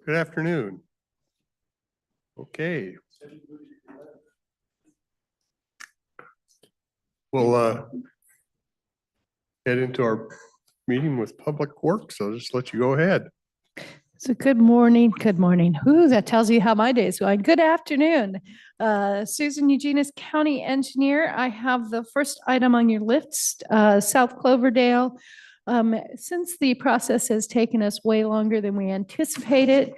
Good afternoon. Okay. We'll head into our meeting with Public Works. I'll just let you go ahead. So good morning. Good morning. Ooh, that tells you how my day is going. Good afternoon. Susan Eugenis, County Engineer. I have the first item on your list, South Cloverdale. Since the process has taken us way longer than we anticipated,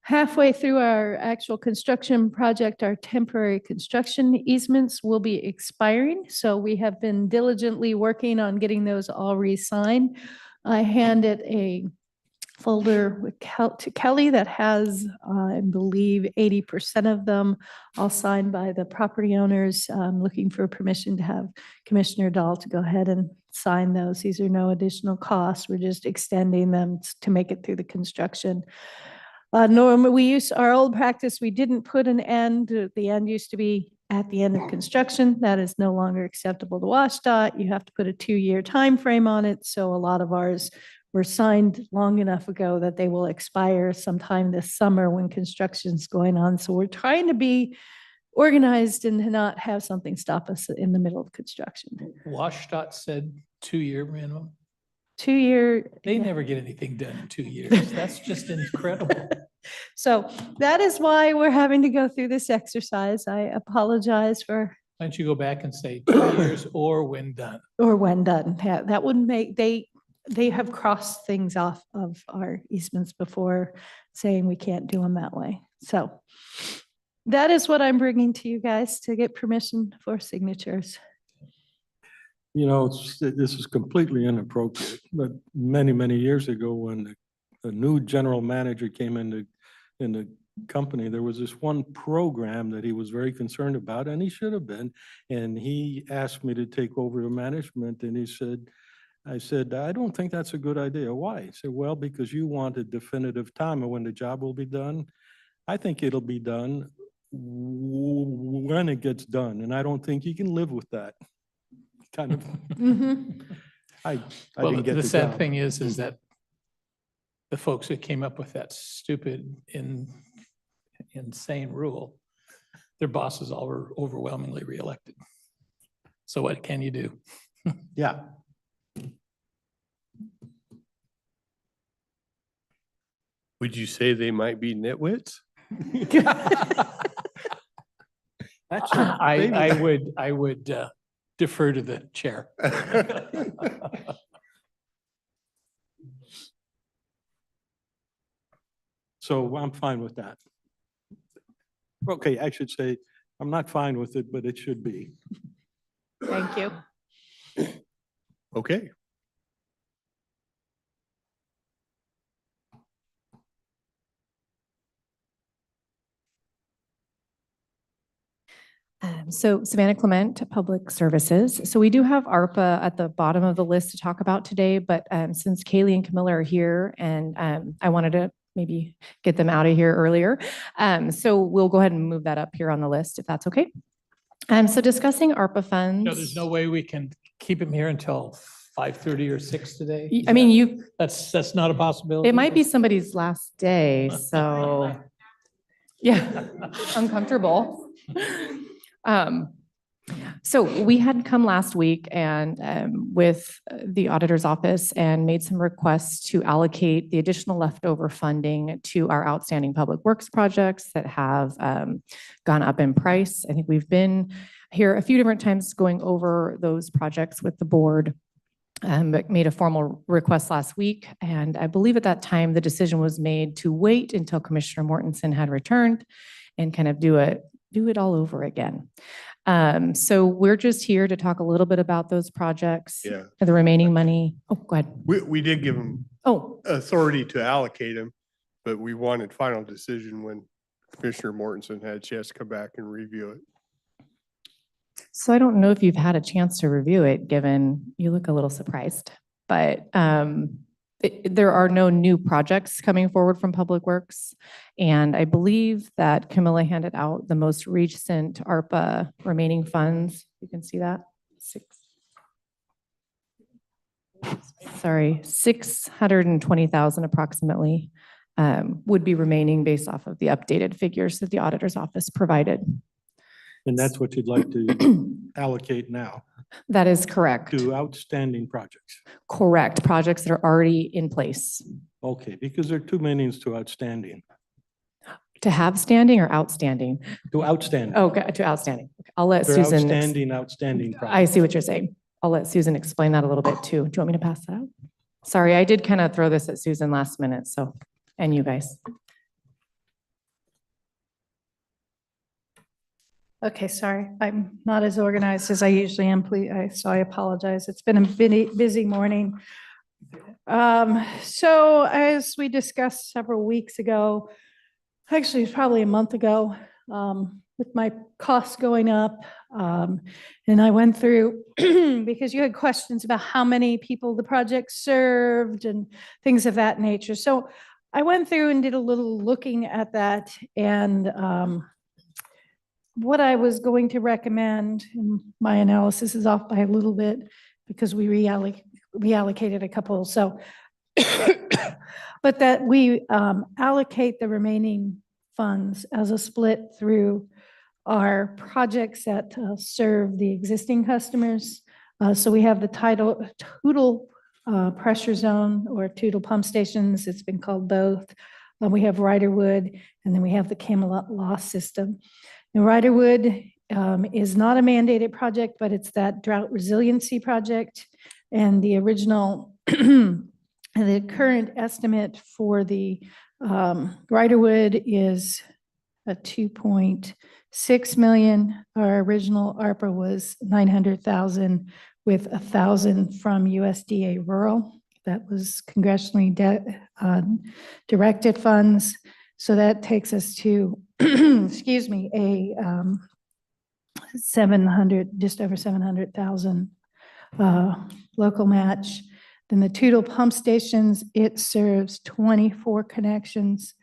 halfway through our actual construction project, our temporary construction easements will be expiring. So we have been diligently working on getting those all re-signed. I handed a folder to Kelly that has, I believe, 80% of them all signed by the property owners. Looking for permission to have Commissioner Dahl to go ahead and sign those. These are no additional costs. We're just extending them to make it through the construction. Normally, we use our old practice. We didn't put an end. The end used to be at the end of construction. That is no longer acceptable to WashDOT. You have to put a 2-year time frame on it. So a lot of ours were signed long enough ago that they will expire sometime this summer when construction's going on. So we're trying to be organized and not have something stop us in the middle of construction. WashDOT said 2-year minimum. 2-year. They never get anything done in 2 years. That's just incredible. So that is why we're having to go through this exercise. I apologize for. Why don't you go back and say 2 years or when done? Or when done. Yeah, that would make, they have crossed things off of our easements before, saying we can't do them that way. So that is what I'm bringing to you guys to get permission for signatures. You know, this is completely inappropriate, but many years ago, when a new general manager came in the company, there was this one program that he was very concerned about, and he should have been. And he asked me to take over the management, and I said, I don't think that's a good idea. Why? He said, well, because you want a definitive time of when the job will be done. I think it'll be done when it gets done, and I don't think you can live with that. Kind of. I didn't get the sad job. thing is that the folks who came up with that stupid, insane rule, their bosses all were overwhelmingly reelected. So what can you do? Yeah. Would you say they might be nitwits? I would defer to the chair. So I'm fine with that. Okay, I should say, I'm not fine with it, but it should be. Thank you. Okay. So Savannah Clement, Public Services. So we do have ARPA at the bottom of the list to talk about today, but since Kaylee and Camilla are here, and I wanted to maybe get them out of here earlier. So we'll go ahead and move that up here on the list, if that's okay. So discussing ARPA funds. No, there's no way we can keep him here until 5:30 or 6 today. I mean, that's not a possibility. it might be somebody's last day, so yeah, uncomfortable. So we had come last week and with the auditor's office and made some requests to allocate the additional leftover funding to our outstanding public works projects that have gone up in price. I think we've been here a few different times going over those projects with the board, but made a formal request last week. And I believe at that time, the decision was made to wait until Commissioner Mortensen had returned and kind of do it all over again. So we're just here to talk a little bit about those projects. Yeah. The remaining money. Oh, go ahead. We did give them authority to allocate them, but we wanted final decision when Commissioner Mortensen had a chance to come back and review it. So I don't know if you've had a chance to review it, given you look a little surprised, but there are no new projects coming forward from Public Works. And I believe that Camilla handed out the most recent ARPA remaining funds. You can see that. 620,000 approximately would be remaining based off of the updated figures that the auditor's office provided. And that's what you'd like to allocate now That is correct. to outstanding projects. Correct. Projects that are already in place. Okay, because there are two meanings to outstanding. To have standing or outstanding? To outstanding. Okay, to outstanding. Okay, I'll let They're Susan. outstanding I projects. see what you're saying. I'll let Susan explain that a little bit too. Do you want me to pass that out? Sorry, I did kind of throw this at Susan last minute, so, and you guys. Okay, sorry, I'm not as organized as I usually am, so I apologize. It's been a busy morning. So as we discussed several weeks ago, actually, it's probably a month ago, with my costs going up, and I went through, because you had questions about how many people the project served and things of that nature. So I went through and did a little looking at that, and what I was going to recommend, and my analysis is off by a little bit because we reallocated a couple, so, but that we allocate the remaining funds as a split through our projects that serve the existing customers. So we have the Tootle pressure zone or Tootle pump stations. It's been called both. We have Riderwood, and then we have the Camelot Loss System. Now, Riderwood is not a mandated project, but it's that drought resiliency project. And the original, the current estimate for the Riderwood is a 2.6 million. Our original ARPA was 900,000 with 1,000 from USDA rural. That was congressionally directed funds. So that takes us to, excuse me, a 700, just over 700,000 local match. Then the Tootle pump stations, it serves 24 connections,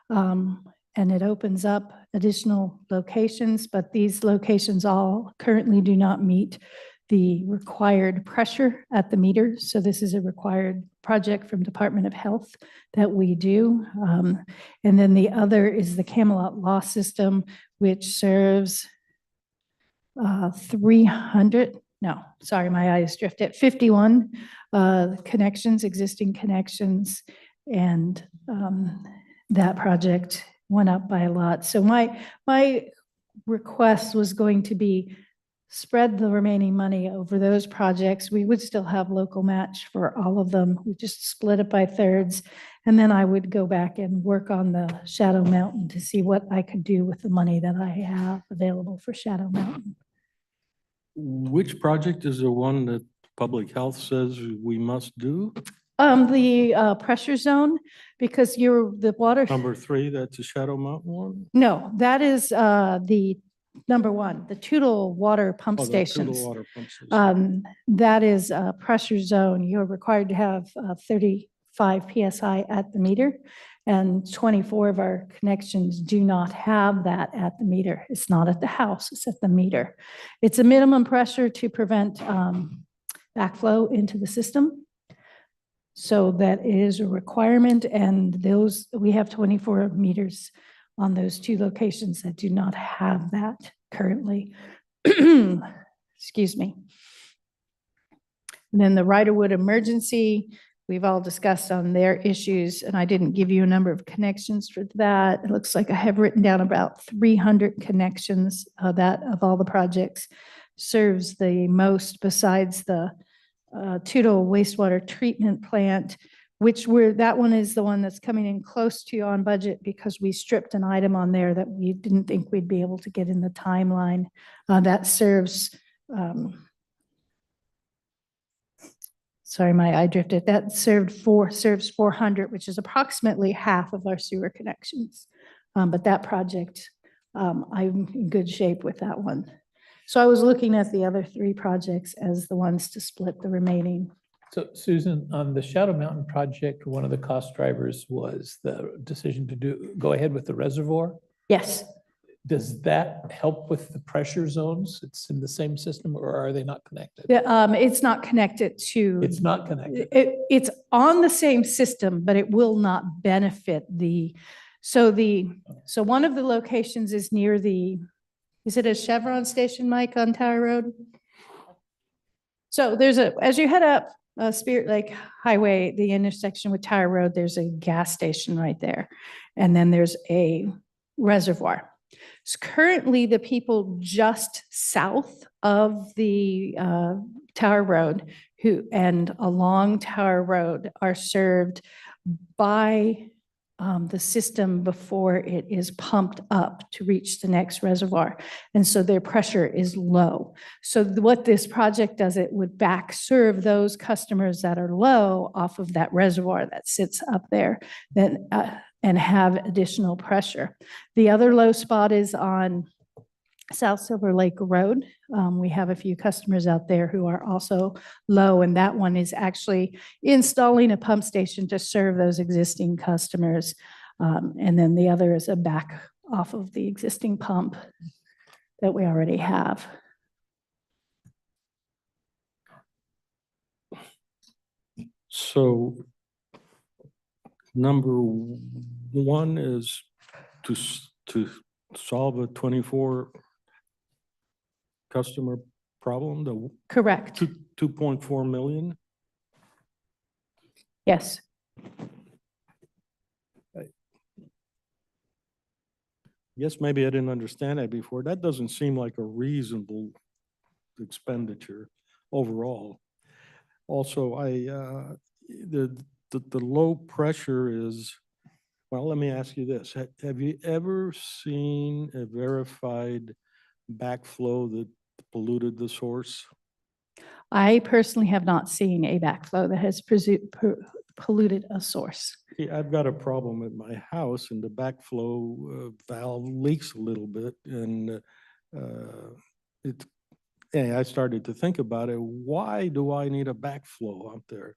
and it opens up additional locations, but these locations all currently do not meet the required pressure at the meter. So this is a required project from Department of Health that we do. And then the other is the Camelot Loss System, which serves 300, no, sorry, my eyes drifted, 51 connections, existing connections. And that project went up by a lot. So my request was going to be spread the remaining money over those projects. We would still have local match for all of them. We just split it by thirds. And then I would go back and work on the Shadow Mountain to see what I could do with the money that I have available for Shadow Mountain. Which project is the one that public health says we must do? The pressure zone, because the water. Number 3, that's the Shadow Mountain one? No, that is the number 1, the Tootle water pump Oh, the Tootle stations. water pump station. That is a pressure zone. You're required to have 35 PSI at the meter, and 24 of our connections do not have that at the meter. It's not at the house, it's at the meter. It's a minimum pressure to prevent backflow into the system. So that is a requirement, and we have 24 meters on those 2 locations that do not have that currently. Excuse me. And then the Riderwood emergency, we've all discussed on their issues, and I didn't give you a number of connections for that. It looks like I have written down about 300 connections that of all the projects serves the most besides the Tootle wastewater treatment plant, that one is the one that's coming in close to on budget because we stripped an item on there that we didn't think we'd be able to get in the timeline. That serves, sorry, my eye drifted. That serves 400, which is approximately half of our sewer connections. But that project, I'm in good shape with that one. So I was looking at the other 3 projects as the ones to split the remaining. So Susan, on the Shadow Mountain project, one of the cost drivers was the decision to go ahead with the reservoir. Yes. Does that help with the pressure zones? It's in the same system, or are they not connected? It's not connected to. It's not connected. It's on the same system, but it will not benefit so one of the locations is near is it a Chevron station, Mike, on Tower Road? So as you head up Spirit Lake Highway, the intersection with Tower Road, there's a gas station right there. And then there's a reservoir. So currently, the people just south of the Tower Road and along Tower Road are served by the system before it is pumped up to reach the next reservoir. And so their pressure is low. So what this project does, it would back serve those customers that are low off of that reservoir that sits up there then, and have additional pressure. The other low spot is on South Silver Lake Road. We have a few customers out there who are also low, and that one is actually installing a pump station to serve those existing customers. And then the other is a back off of the existing pump that we already have. So number one is to solve a 24 customer problem, the Correct. 2.4 million. Yes. Yes, maybe I didn't understand that before. That doesn't seem like a reasonable expenditure overall. Also, the low pressure is, well, let me ask you this. Have you ever seen a verified backflow that polluted the source? I personally have not seen a backflow that has polluted a source. See, I've got a problem at my house and the backflow valve leaks a little bit, and I started to think about it. Why do I need a backflow out there?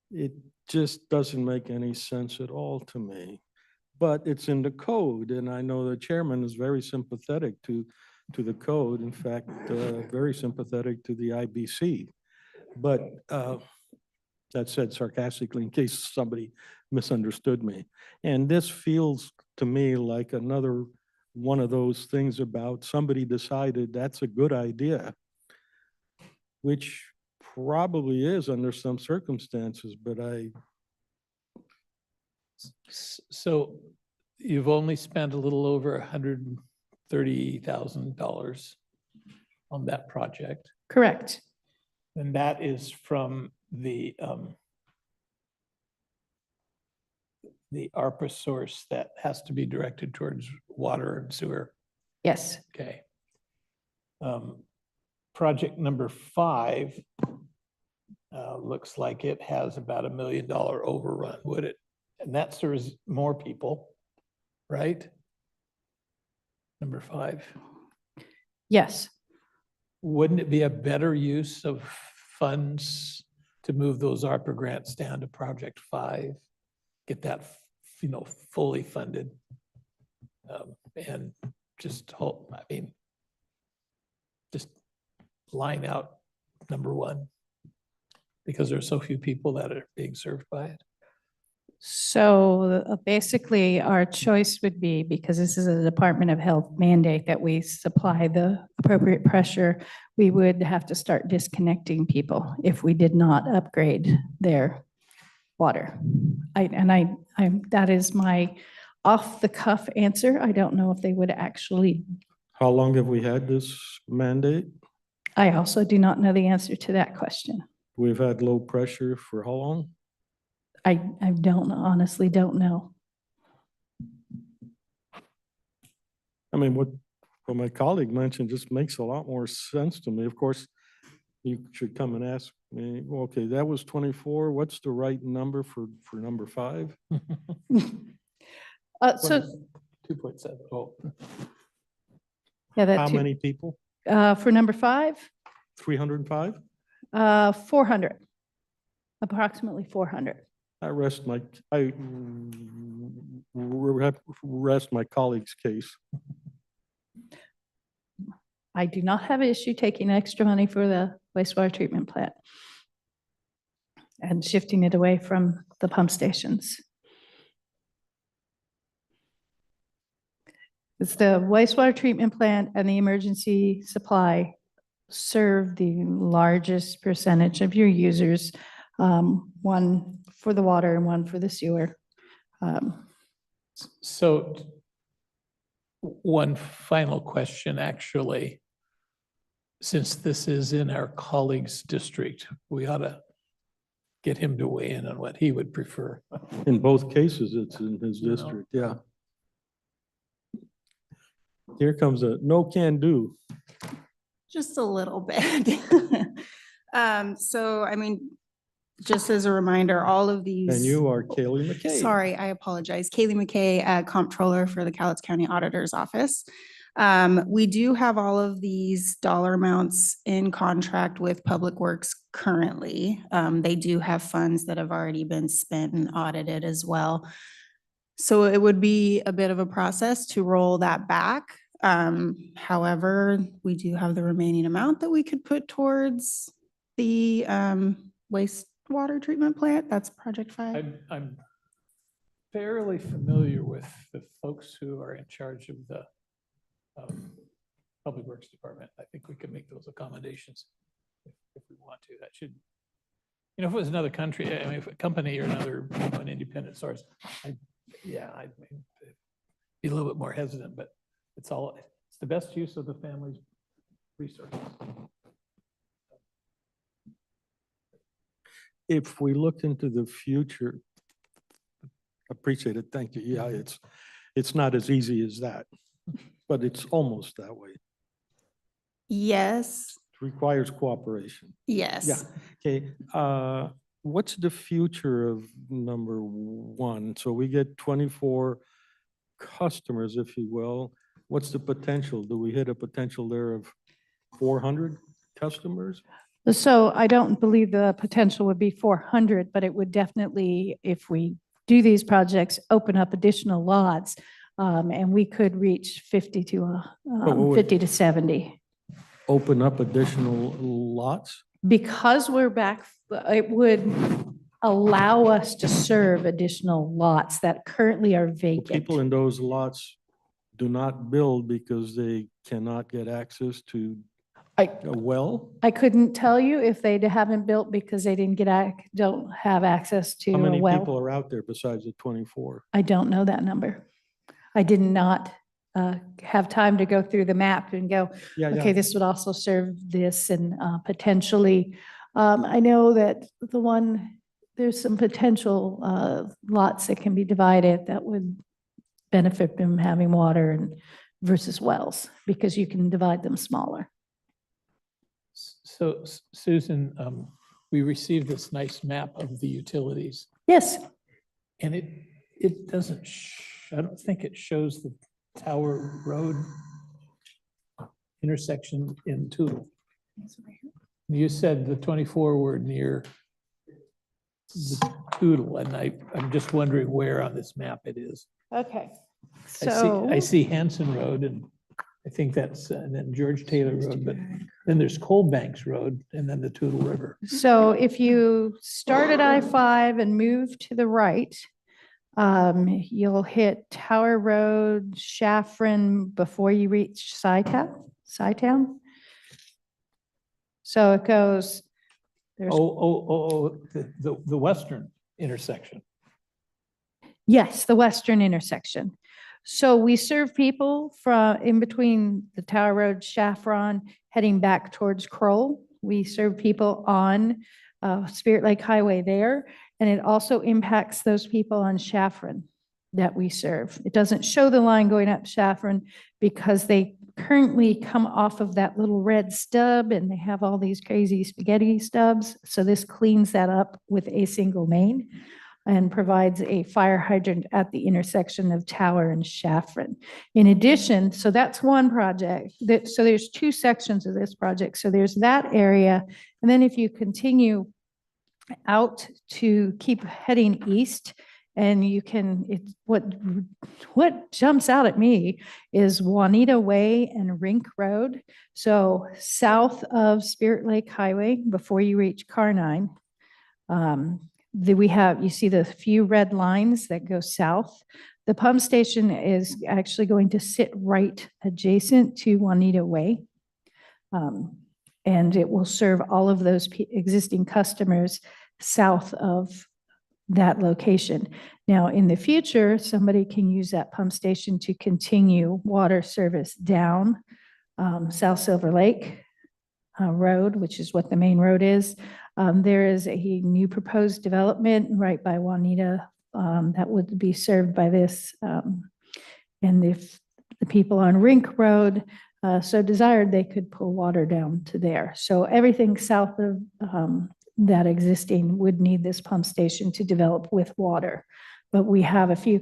It just doesn't make any sense at all to me. But it's in the code, and I know the chairman is very sympathetic to the code. In fact, very sympathetic to the IBC. But that said sarcastically, in case somebody misunderstood me. And this feels to me like another one of those things about somebody decided that's a good idea, which probably is under some circumstances, but So you've only spent a little over $130,000 on that project. Correct. And that is from the ARPA source that has to be directed towards water and sewer. Yes. Okay. Project number 5 looks like it has about $1 million overrun, would it? And that serves more people, right? Number 5. Yes. Wouldn't it be a better use of funds to move those ARPA grants down to project 5? Get that, fully funded. And just hope, just line out number 1, because there are so few people that are being served by it. So basically, our choice would be, because this is a Department of Health mandate that we supply the appropriate pressure, we would have to start disconnecting people if we did not upgrade their water. That is my off-the-cuff answer. I don't know if they would actually. how long have we had this mandate? I also do not know the answer to that question. We've had low pressure for how long? I honestly don't know. I mean, what my colleague mentioned just makes a lot more sense to me. Of course, you should come and ask me, okay, that was 24. What's the right number for number 5? So 2.7. Oh, yeah, that How many people? for number 5, 305? 400, approximately 400. I rest my colleague's case. I do not have an issue taking extra money for the wastewater treatment plant and shifting it away from the pump stations. It's the wastewater treatment plant and the emergency supply serve the largest percentage of your users, one for the water and one for the sewer. So one final question, actually. Since this is in our colleague's district, we ought to get him to weigh in on what he would prefer. In both cases, it's in his You know. district, yeah. Here comes a no can do. Just a little bit. So, I mean, just as a reminder, all of these. And you are Kaylee McKay. Sorry, I apologize. Kaylee McKay, Comptroller for the Cowlitz County Auditor's Office. We do have all of these dollar amounts in contract with Public Works currently. They do have funds that have already been spent and audited as well. So it would be a bit of a process to roll that back. However, we do have the remaining amount that we could put towards the wastewater treatment plant. That's Project 5. I'm fairly familiar with the folks who are in charge of the Public Works Department. I think we could make those accommodations if we want to. That should, if it was another country, I mean, if a company or another an independent source, I'd be a little bit more hesitant, but it's the best use of the family's resources. If we look into the future, appreciate it, thank you. Yeah, it's not as easy as that, but it's almost that way. Yes, It requires cooperation. yes. Yeah. Okay, what's the future of number one? So we get 24 customers, if you will. What's the potential? Do we hit a potential there of 400 customers? So I don't believe the potential would be 400, but it would definitely, if we do these projects, open up additional lots, and we could reach 50 to 70. Open up additional lots? Because we're back, it would allow us to serve additional lots that currently are vacant. People in those lots do not build because they cannot get access to a well? I couldn't tell you if they haven't built because they don't have access to How a many people well. are out there besides the 24? I don't know that number. I did not have time to go through the map and go, Yeah, okay, this would also serve this and potentially, I know that there's some potential lots that can be divided that would benefit from having water and versus wells, because you can divide them smaller. So Susan, we received this nice map of the utilities, Yes, and it doesn't, I don't think it shows the Tower Road intersection in Tootle. You said the 24 were near the Tootle, and I'm just wondering where on this map it is. okay. I So, see Hanson Road, and I think that's, and then George Taylor Road, but then there's Cold Banks Road, and then the Tootle River. so if you start at I-5 and move to the right, you'll hit Tower Road, Shaffron before you reach Scytown. So it goes, there's, The western intersection. yes, the western intersection. So we serve people from in between the Tower Road, Shaffron, heading back towards Kroll. We serve people on Spirit Lake Highway there, and it also impacts those people on Shaffron that we serve. It doesn't show the line going up Shaffron because they currently come off of that little red stub and they have all these crazy spaghetti stubs. So this cleans that up with a single main and provides a fire hydrant at the intersection of Tower and Shaffron. In addition, so that's one project. So there's two sections of this project. So there's that area. And then if you continue out to keep heading east, And you can, what jumps out at me is Juanita Way and Rink Road. So south of Spirit Lake Highway, before you reach Carnine, you see the few red lines that go south. The pump station is actually going to sit right adjacent to Juanita Way. And it will serve all of those existing customers south of that location. Now, in the future, somebody can use that pump station to continue water service down South Silver Lake Road, which is what the main road is. There is a new proposed development right by Juanita that would be served by this. And if the people on Rink Road so desired, they could pull water down to there. So everything south of that existing would need this pump station to develop with water. But we have a few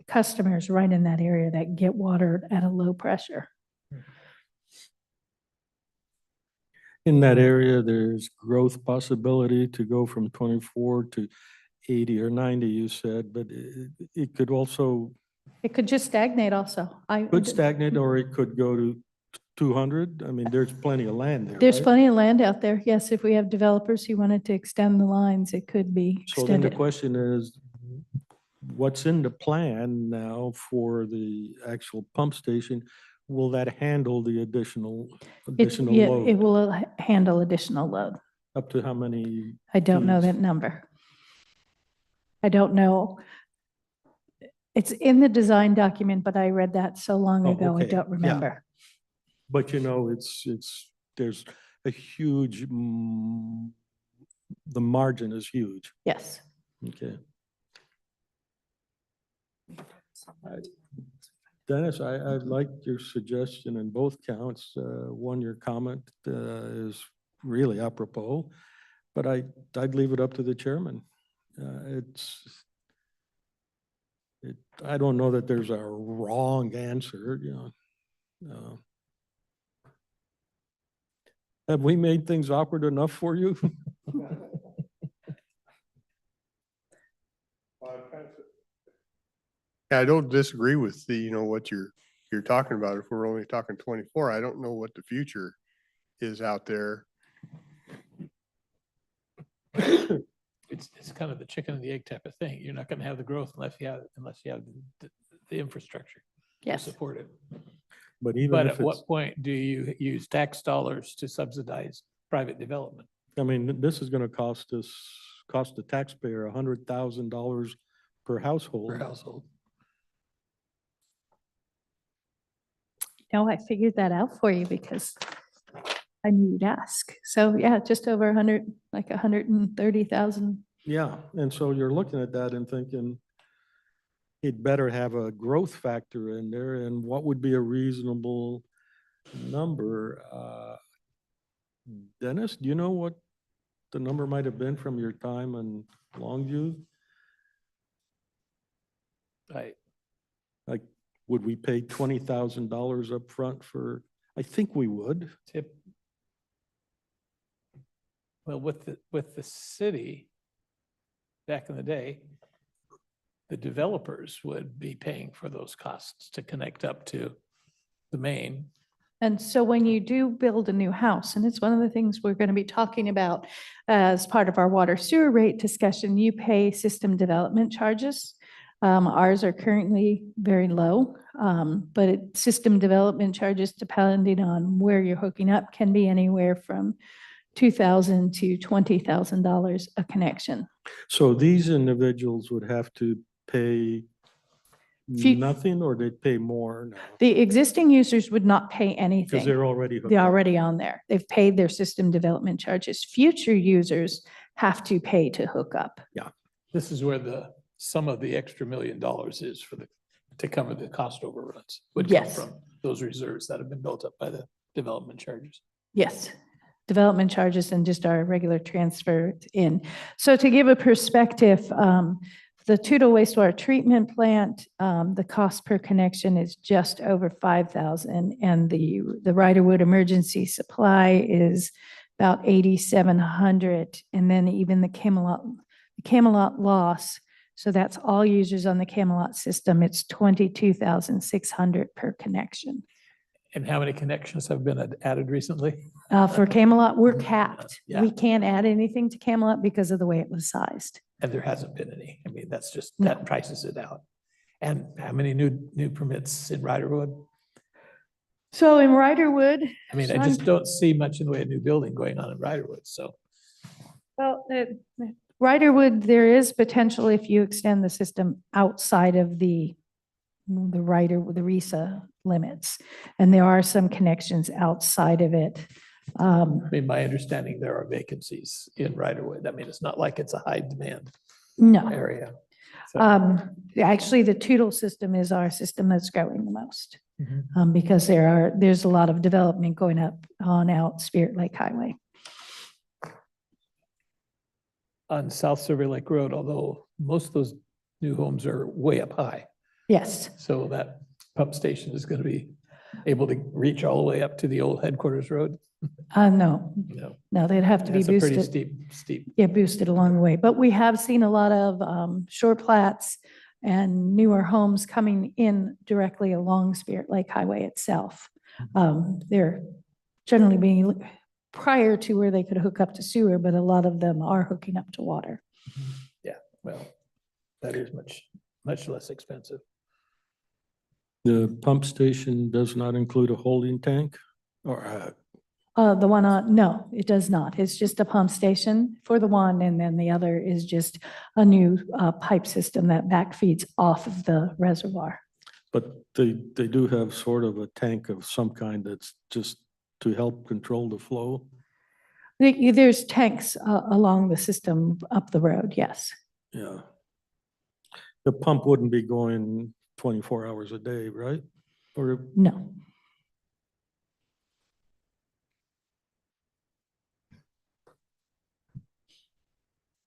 customers right in that area that get water at a low pressure. In that area, there's growth possibility to go from 24 to 80 or 90, you said, but it could also, It could just stagnate also. could stagnate, or it could go to 200. I mean, there's plenty of land there, There's right? plenty of land out there. Yes, if we have developers who wanted to extend the lines, it could be So then the extended. question is, what's in the plan now for the actual pump station? Will that handle the additional Yeah, it load? will handle additional load. Up to how many? I don't know Geez. that number. I don't know. It's in the design document, but I read that so long Oh, ago, I okay. don't Yeah. remember. But you know, there's a huge, the margin is huge. Yes. Okay. Dennis, I like your suggestion in both counts. One, your comment is really apropos, but I'd leave it up to the chairman. I don't know that there's a wrong answer, you know. Have we made things awkward enough for you? Yeah, I don't disagree with what you're talking about. If we're only talking 24, I don't know what the future is out there. It's kind of the chicken and the egg type of thing. You're not going to have the growth unless you have the infrastructure to Yes. support it. But even But if at what it's, point do you use tax dollars to subsidize private development? I mean, this is gonna cost the taxpayer $100,000 per household. Per household. No, I figured that out for you because I knew you'd ask. So yeah, just over 100, like 130,000. Yeah, and so you're looking at that and thinking, it better have a growth factor in there, and what would be a reasonable number? Dennis, do you know what the number might have been from your time in Longview? Right. Like, would we pay $20,000 up front for, I think we would. Tip. Well, with the city, back in the day, the developers would be paying for those costs to connect up to the main. And so when you do build a new house, and it's one of the things we're going to be talking about as part of our water sewer rate discussion, you pay system development charges. Ours are currently very low, but system development charges, depending on where you're hooking up, can be anywhere from $2,000 to $20,000 a connection. So these individuals would have to pay Few- nothing, or they'd pay more now? The existing users would not pay Because anything. they're already hooked They're up. already on there. They've paid their system development charges. Future users have to pay to hook up. This is where some of the extra $1 million is to cover the cost overruns. Would come Yes. from those reserves that have been built up by the development charges. Yes, development charges and just our regular transfer in. So to give a perspective, the Tudo wastewater treatment plant, the cost per connection is just over $5,000, and the Riderwood emergency supply is about $8,700, and then even the Camelot loss So that's all users on the Camelot system. It's 22,600 per connection. And how many connections have been added recently? For Camelot, we're capped. Yeah. We can't add anything to Camelot because of the way it was sized. And there hasn't been any. I mean, that's just, No. that prices it out. And how many new permits in Riderwood? So in Riderwood, I mean, I just don't see much in the way of new building going on in Riderwood, so. well, Riderwood, there is potential if you extend the system outside of the RISA limits. And there are some connections outside of it. I mean, my understanding, there are vacancies in Riderwood. I mean, it's not like it's a high demand No. area. So, Actually, the Tootle system is our system that's growing the most. mhm. Because there's a lot of development going up on out Spirit Lake Highway. On South Silver Lake Road, although most of those new homes are way up high. Yes, So that pump station is going to be able to reach all the way up to the old headquarters road? no, No, they'd have to be that's a pretty boosted. steep. Yeah, boosted a long way, but we have seen a lot of short plats and newer homes coming in directly along Spirit Lake Highway itself. They're generally being prior to where they could hook up to sewer, but a lot of them are hooking up to water. Yeah, well, that is much less expensive. The pump station does not include a holding tank or, The one on, no, it does not. It's just a pump station for the one, and then the other is just a new pipe system that backfeeds off of the reservoir. but they do have sort of a tank of some kind that's just to help control the flow. There's tanks along the system up the road, yes. Yeah. The pump wouldn't be going 24 hours a day, right? Or No.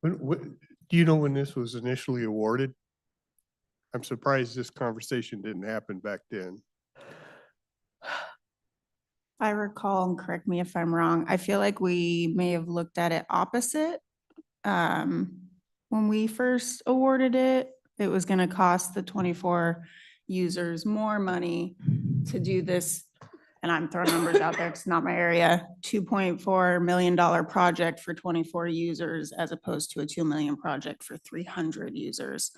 Do you know when this was initially awarded? I'm surprised this conversation didn't happen back then. I recall, and correct me if I'm wrong, I feel like we may have looked at it opposite. When we first awarded it, it was gonna cost the 24 users more money to do this. And I'm throwing numbers out there, it's not my area, $2.4 million project for 24 users as opposed to a 2 million project for 300 users.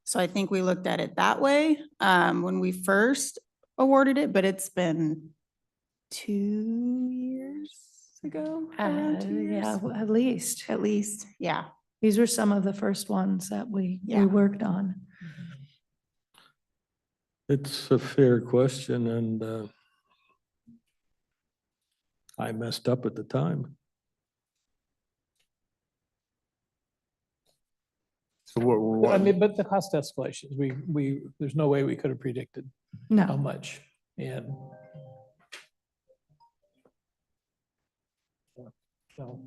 So I think we looked at it that way when we first awarded it, but it's been 2 years ago, around 2 years. Yeah, at least. At least, yeah. These were some of the first ones that we Yeah. worked on. it's a fair question and I messed up at the time. So what we're But I wanting, mean, but the cost escalations, there's no way we could have predicted how No, much. And so,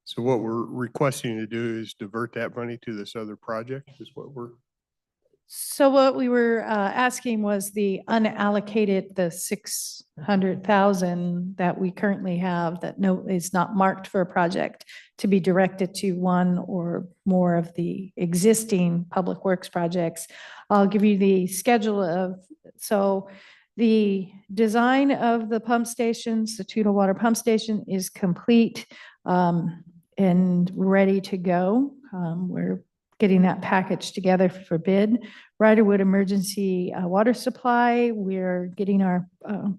so what we're requesting to do is divert that money to this other project is what we're, so what we were asking was the unallocated, the 600,000 that we currently have that is not marked for a project to be directed to one or more of the existing public works projects. I'll give you the schedule of, so the design of the pump stations, the Tootle Water Pump Station is complete and ready to go. We're getting that package together for bid. Riderwood Emergency Water Supply, we're getting our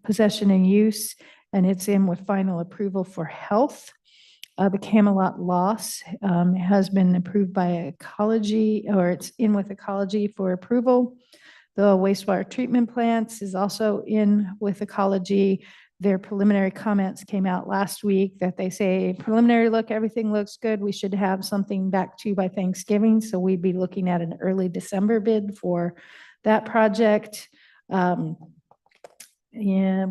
possession and use, and it's in with final approval for health. The Camelot loss has been approved by Ecology, or it's in with Ecology for approval. The wastewater treatment plants is also in with Ecology. Their preliminary comments came out last week that they say preliminary look, everything looks good. We should have something back to you by Thanksgiving. So we'd be looking at an early December bid for that project. And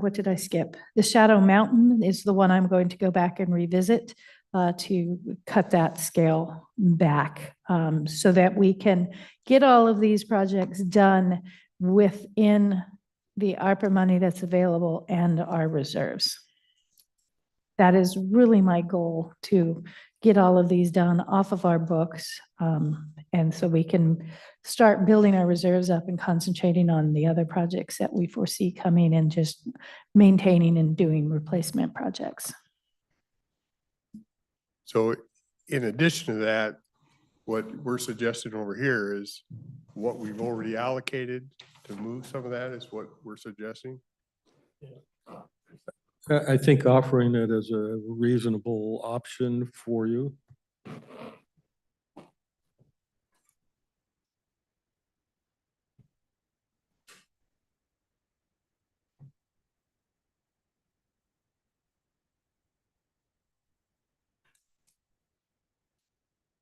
what did I skip? The Shadow Mountain is the one I'm going to go back and revisit to cut that scale back so that we can get all of these projects done within the ARPA money that's available and our reserves. that is really my goal, to get all of these done off of our books. And so we can start building our reserves up and concentrating on the other projects that we foresee coming and just maintaining and doing replacement projects. So in addition to that, what we're suggesting over here is what we've already allocated to move some of that is what we're suggesting. I think offering it as a reasonable option for you.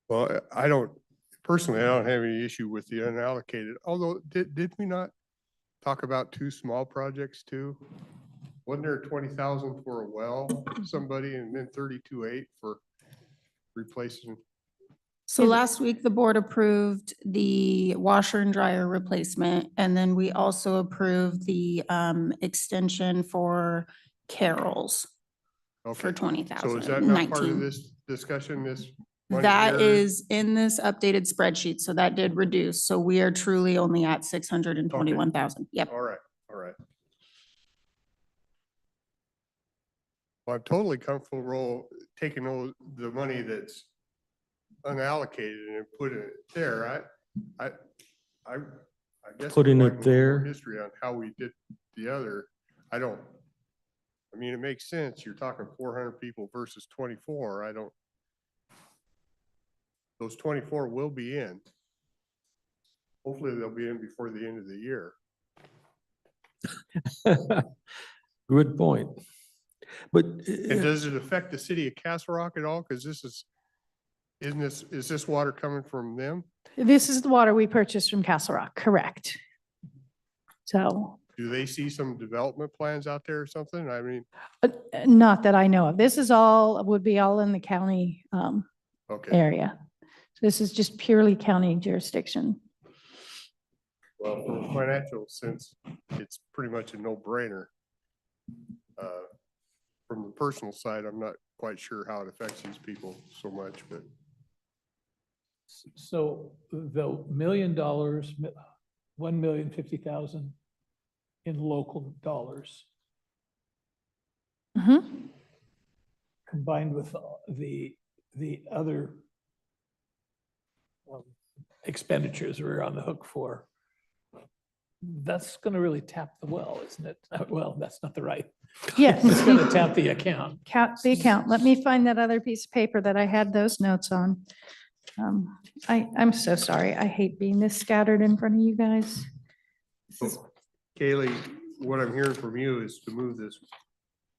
Well, personally, I don't have any issue with the unallocated, although did we not talk about two small projects too? Wasn't there 20,000 for a well, somebody, and then 32.8 for replacing? So last week, the board approved the washer and dryer replacement, and then we also approved the extension for Carol's for Okay, 20,000. so is that not part of 19. this discussion, this? money That here? is in this updated spreadsheet, so that did reduce. So we are truly only at 621,000. Yep. All right, all right. Well, I'm totally comfortable taking the money that's unallocated and putting it there. I guess. Putting I'd it like a little more there. History on how we did the other. I mean, it makes sense. You're talking 400 people versus 24. Those 24 will be in. Hopefully they'll be in before the end of the year. Good point. But And does it affect the city of Castle Rock at all? Because is this water coming from them? This is the water we purchased from Castle Rock, correct? So, Do they see some development plans out there or something? I mean, not that I know of. This is would be all in the county okay. area. So this is just purely county jurisdiction. Well, from a financial sense, it's pretty much a no-brainer. From the personal side, I'm not quite sure how it affects these people so much, but So the $1 million, 1,050,000 in local dollars Mhm. combined with the other expenditures we're on the hook for. That's going to really tap the well, isn't it? Well, that's not the right. Yes. It's going to tap the account. Count the account. Let me find that other piece of paper that I had those notes on. I'm so sorry. I hate being this scattered in front of you guys. This is- Kaylee, what I'm hearing from you is to move this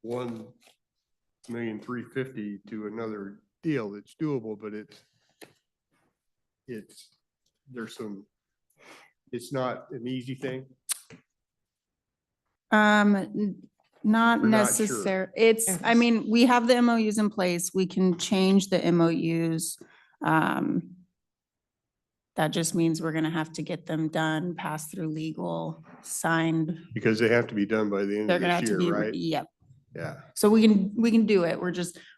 1,350,000 to another deal that's doable, but it's not an easy thing. Not We're not sure. necessary. I mean, we have the MOUs in place. We can change the MOUs. That just means we're gonna have to get them done, passed through legal, signed. Because they have to be done by the end They're of gonna have this to year, be, right? yep. Yeah. So we can do it. We're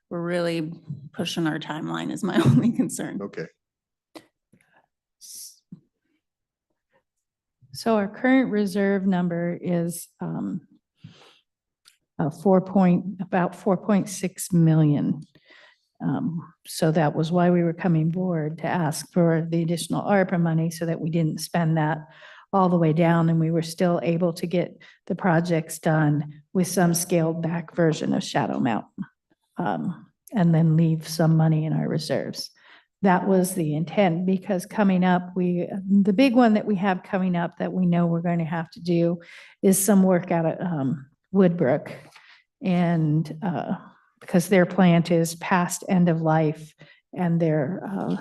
really pushing our timeline is my only concern. Okay. So our current reserve number is about 4.6 million. So that was why we were coming forward to ask for the additional ARPA money so that we didn't spend that all the way down and we were still able to get the projects done with some scaled back version of Shadow Mountain. And then leave some money in our reserves. That was the intent because coming up, the big one that we have coming up that we know we're going to have to do is some work out at Woodbrook. And because their plant is past end of life and their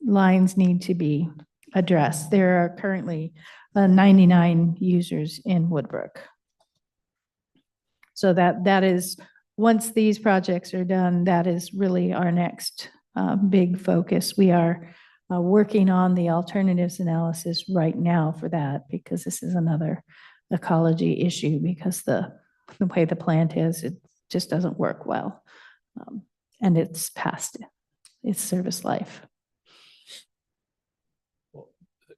lines need to be addressed. There are currently 99 users in Woodbrook. So that is, once these projects are done, that is really our next big focus. We are working on the alternatives analysis right now for that because this is another ecology issue because the way the plant is, it just doesn't work well. And it's past its service life. Well,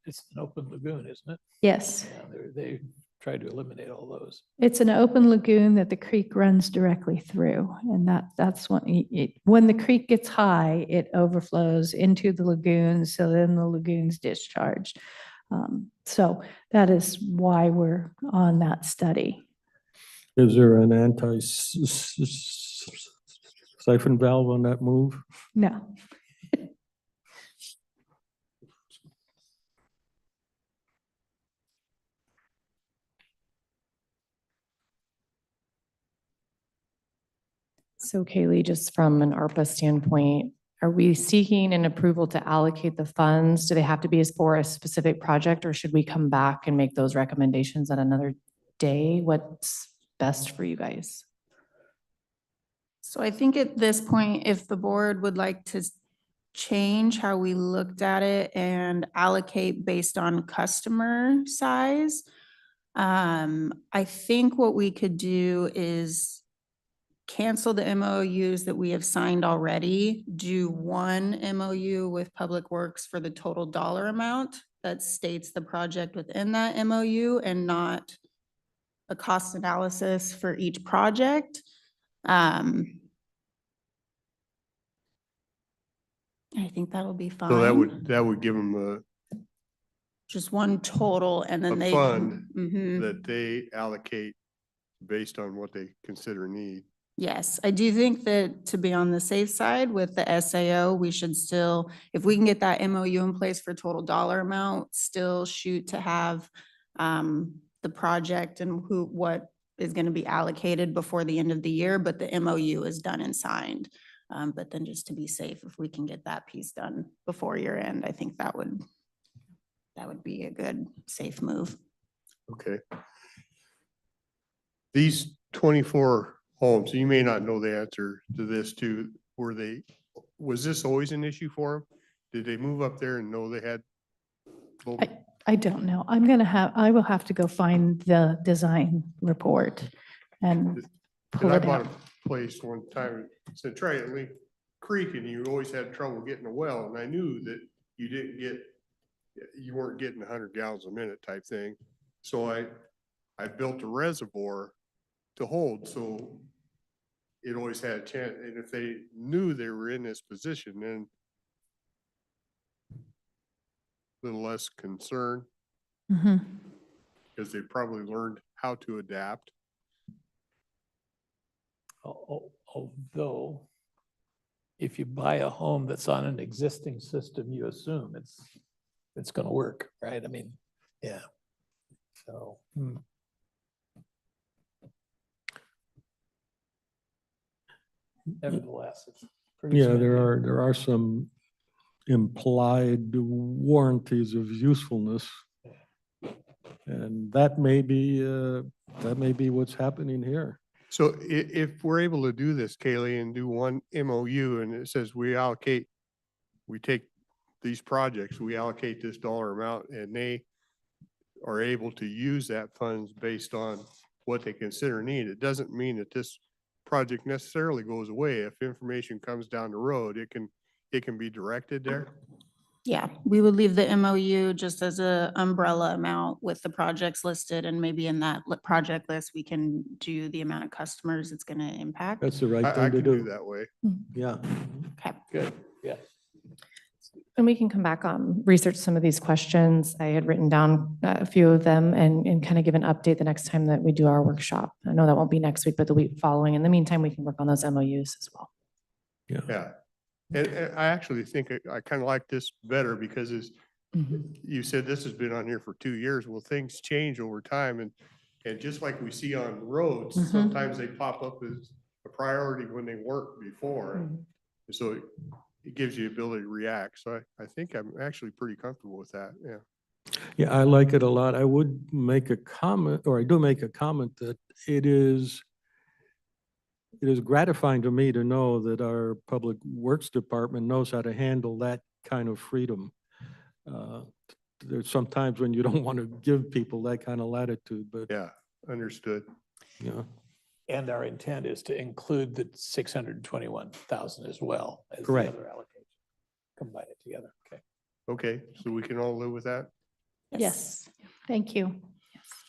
it's an open lagoon, isn't it? Yes, Yeah, they tried to eliminate all those. it's an open lagoon that the creek runs directly through. And that's when the creek gets high, it overflows into the lagoon. So then the lagoon's discharged. So that is why we're on that study. Is there an anti-siphon valve on that move? No. So Kaylee, just from an ARPA standpoint, are we seeking an approval to allocate the funds? Do they have to be for a specific project, or should we come back and make those recommendations at another day? What's best for you guys? So I think at this point, if the board would like to change how we looked at it and allocate based on customer size, I think what we could do is cancel the MOUs that we have signed already, do one MOU with Public Works for the total dollar amount that states the project within that MOU and not a cost analysis for each project. I think that'll be fine. So that would give them Just one total and then a they. fund Mhm. that they allocate based on what they consider need. Yes, I do think that to be on the safe side with the SAO, we should still, if we can get that MOU in place for total dollar amount, still shoot to have the project and what is going to be allocated before the end of the year, but the MOU is done and signed. But then just to be safe, if we can get that piece done before year end, I think that would be a good, safe move. Okay. These 24 homes, you may not know the answer to this too. Was this always an issue for them? Did they move up there and know they had? I don't know. I will have to go find the design report and pull Cause I it bought out. a place one time, said try it, Lake Creek, and you always had trouble getting a well, and I knew that you weren't getting 100 gallons a minute type thing. So I built a reservoir to hold, so it always had a chance, and if they knew they were in this position, then a little less concern, Mhm. because they probably learned how to adapt. Although, if you buy a home that's on an existing system, you assume it's going to work, right? I mean, yeah. So. Nevertheless, it's pretty. Yeah, spendy. there are some implied warranties of usefulness. And that may be what's happening here. So if we're able to do this, Kaylee, and do one MOU and it says we take these projects, we allocate this dollar amount and they are able to use that funds based on what they consider need. It doesn't mean that this project necessarily goes away. If information comes down the road, it can be directed there. Yeah, we would leave the MOU just as a umbrella amount with the projects listed, and maybe in that project list, we can do the amount of customers it's going to impact. That's the right I thing to can do do. that way. Yeah. Okay. Good, yeah. And we can come back on, research some of these questions. I had written down a few of them and kind of give an update the next time that we do our workshop. I know that won't be next week, but the week following. In the meantime, we can work on those MOUs as well. Yeah. And I actually think I kind of like this better because you said this has been on here for 2 years. Well, things change over time and just like we see on roads, sometimes they pop up as a priority when they weren't before. So it gives you the ability to react. So I think I'm actually pretty comfortable with that. Yeah. Yeah, I like it a lot. I would make a comment, or I do make a comment that it is gratifying to me to know that our Public Works Department knows how to handle that kind of freedom. There's sometimes when you don't want to give people that kind of latitude, but Yeah. Understood. yeah. And our intent is to include the 621,000 as well as the Correct. other allocation. Combine it together, okay. Okay, so we can all live with that? Yes, thank you.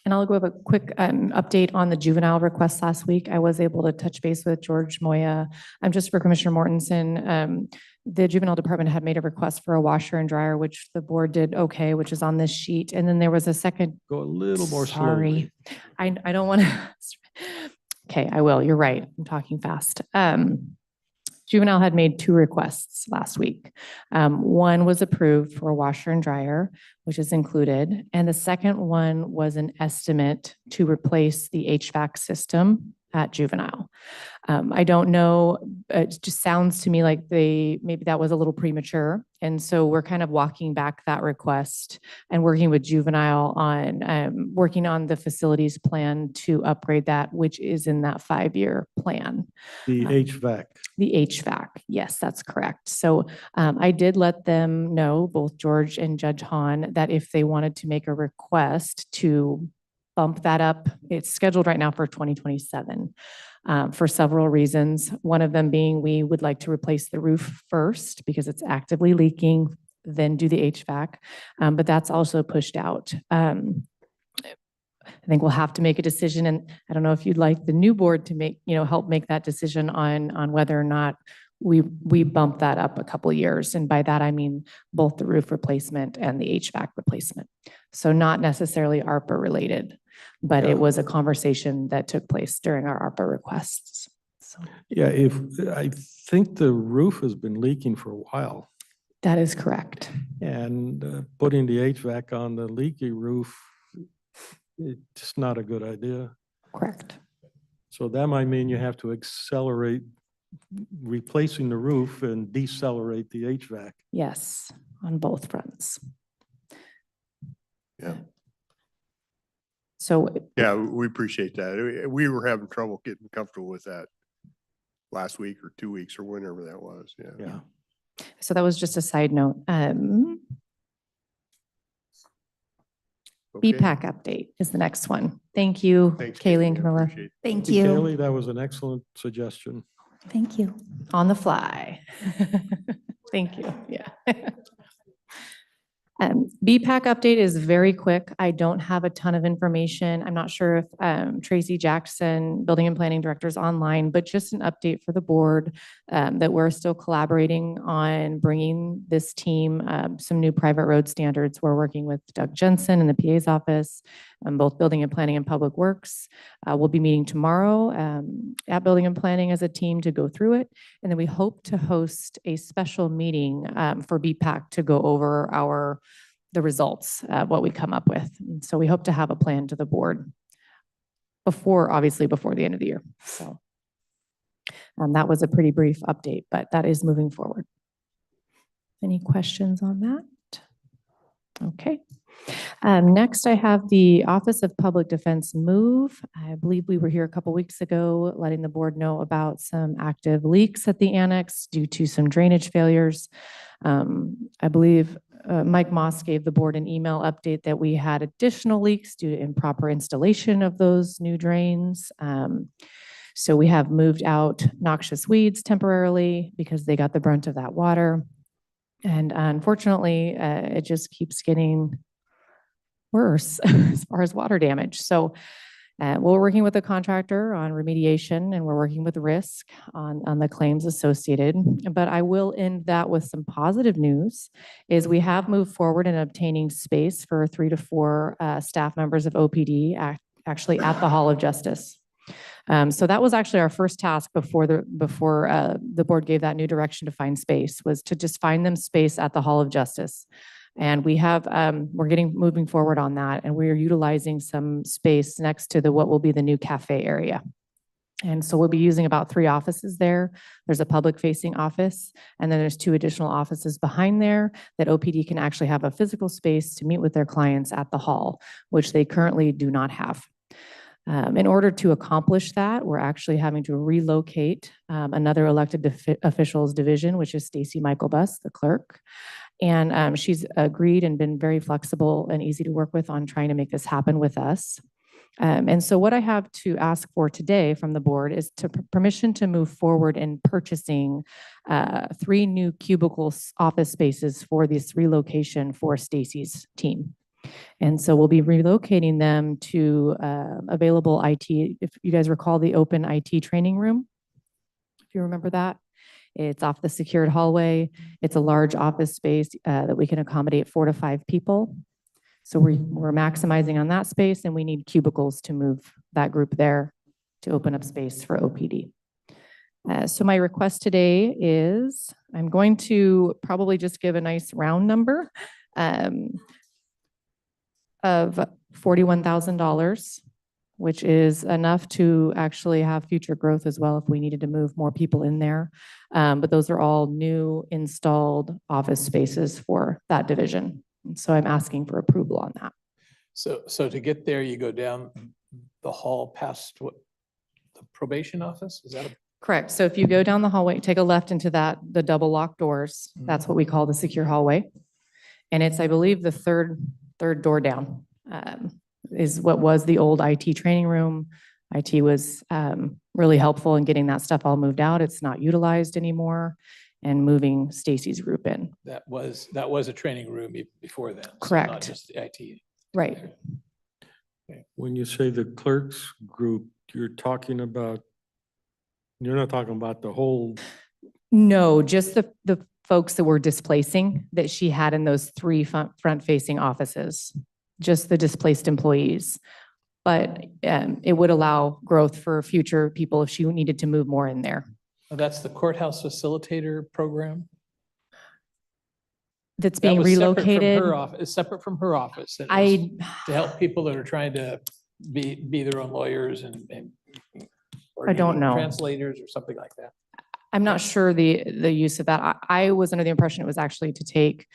And I'll go have a quick update on the juvenile request last week. I was able to touch base with George Moya. Just for Commissioner Mortensen, the juvenile department had made a request for a washer and dryer, which the board did okay, which is on this sheet. And then there was a second. Go a little more Sorry. slowly. I don't want to. Okay, I will. You're right. I'm talking fast. Juvenile had made two requests last week. One was approved for a washer and dryer, which is included. And the second one was an estimate to replace the HVAC system at juvenile. I don't know, it just sounds to me like maybe that was a little premature. And so we're kind of walking back that request and working with juvenile on working on the facilities plan to upgrade that, which is in that 5-year plan. The HVAC. The HVAC, yes, that's correct. So I did let them know, both George and Judge Hahn, that if they wanted to make a request to bump that up, it's scheduled right now for 2027 for several reasons. One of them being we would like to replace the roof first because it's actively leaking, then do the HVAC, but that's also pushed out. I think we'll have to make a decision, and I don't know if you'd like the new board to make, help make that decision on whether or not we bump that up a couple of years. And by that, I mean both the roof replacement and the HVAC replacement. So not necessarily ARPA related, but it was a conversation that took place during our ARPA requests. So Yeah, I think the roof has been leaking for a while, that is correct. and putting the HVAC on the leaky roof, it's not a good idea. Correct. So that might mean you have to accelerate replacing the roof and decelerate the HVAC. Yes, on both fronts. Yeah. So Yeah, we appreciate that. We were having trouble getting comfortable with that last week or 2 weeks or whenever that was, yeah. Yeah. So that was just a side note. Okay. BPAC update is the next one. Thank you, Thanks, Kaylee and I Camilla. appreciate it. Thank Hey, you. Kaylee, that was an excellent suggestion. Thank you. On the fly. Thank you, yeah. BPAC update is very quick. I don't have a ton of information. I'm not sure if Tracy Jackson, Building and Planning Director, is online, but just an update for the board that we're still collaborating on bringing this team some new private road standards. We're working with Doug Jensen in the PA's office, both Building and Planning and Public Works. We'll be meeting tomorrow at Building and Planning as a team to go through it. And then we hope to host a special meeting for BPAC to go over the results, what we come up with. And so we hope to have a plan to the board obviously before the end of the year. So that was a pretty brief update, but that is moving forward. Any questions on that? Okay. Next, I have the Office of Public Defense move. I believe we were here a couple weeks ago, letting the board know about some active leaks at the annex due to some drainage failures. I believe Mike Moss gave the board an email update that we had additional leaks due to improper installation of those new drains. So we have moved out noxious weeds temporarily because they got the brunt of that water. And unfortunately, it just keeps getting worse as far as water damage. So we're working with a contractor on remediation, and we're working with risk on the claims associated. But I will end that with some positive news, is we have moved forward in obtaining space for 3 to 4 staff members of OPD actually at the Hall of Justice. So that was actually our first task before the board gave that new direction to find space, was to just find them space at the Hall of Justice. And we have, we're moving forward on that, and we're utilizing some space next to what will be the new cafe area. And so we'll be using about 3 offices there. There's a public facing office, and then there's 2 additional offices behind there that OPD can actually have a physical space to meet with their clients at the hall, which they currently do not have. In order to accomplish that, we're actually having to relocate another elected officials division, which is Stacy Michaelbus, the clerk. And she's agreed and been very flexible and easy to work with on trying to make this happen with us. And so what I have to ask for today from the board is permission to move forward in purchasing 3 new cubicles office spaces for this relocation for Stacy's team. And so we'll be relocating them to available IT. If you guys recall the open IT training room, if you remember that, it's off the secured hallway. It's a large office space that we can accommodate 4 to 5 people. So we're maximizing on that space, and we need cubicles to move that group there to open up space for OPD. So my request today is, I'm going to probably just give a nice round number of $41,000, which is enough to actually have future growth as well if we needed to move more people in there. But those are all new installed office spaces for that division. And so I'm asking for approval on that. So to get there, you go down the hall past what, the probation office? Is that a? Correct. So if you go down the hallway, take a left into the double locked doors, that's what we call the secure hallway. And it's, I believe, the third door down is what was the old IT training room. IT was really helpful in getting that stuff all moved out. It's not utilized anymore, and moving Stacy's group in. That was a training room before then. So not Correct. just the IT. Right. When you say the clerks group, you're not talking about the whole, No, just the folks that we're displacing that she had in those 3 front-facing offices, just the displaced employees. But it would allow growth for future people if she needed to move more in there. Oh, that's the courthouse facilitator program? That's That being was separate from relocated. her office. It's separate from her office. It was to help people that are trying to be their own lawyers and or I don't even know. translators or something like that. I'm not sure the use of that. I was under the impression it was actually to take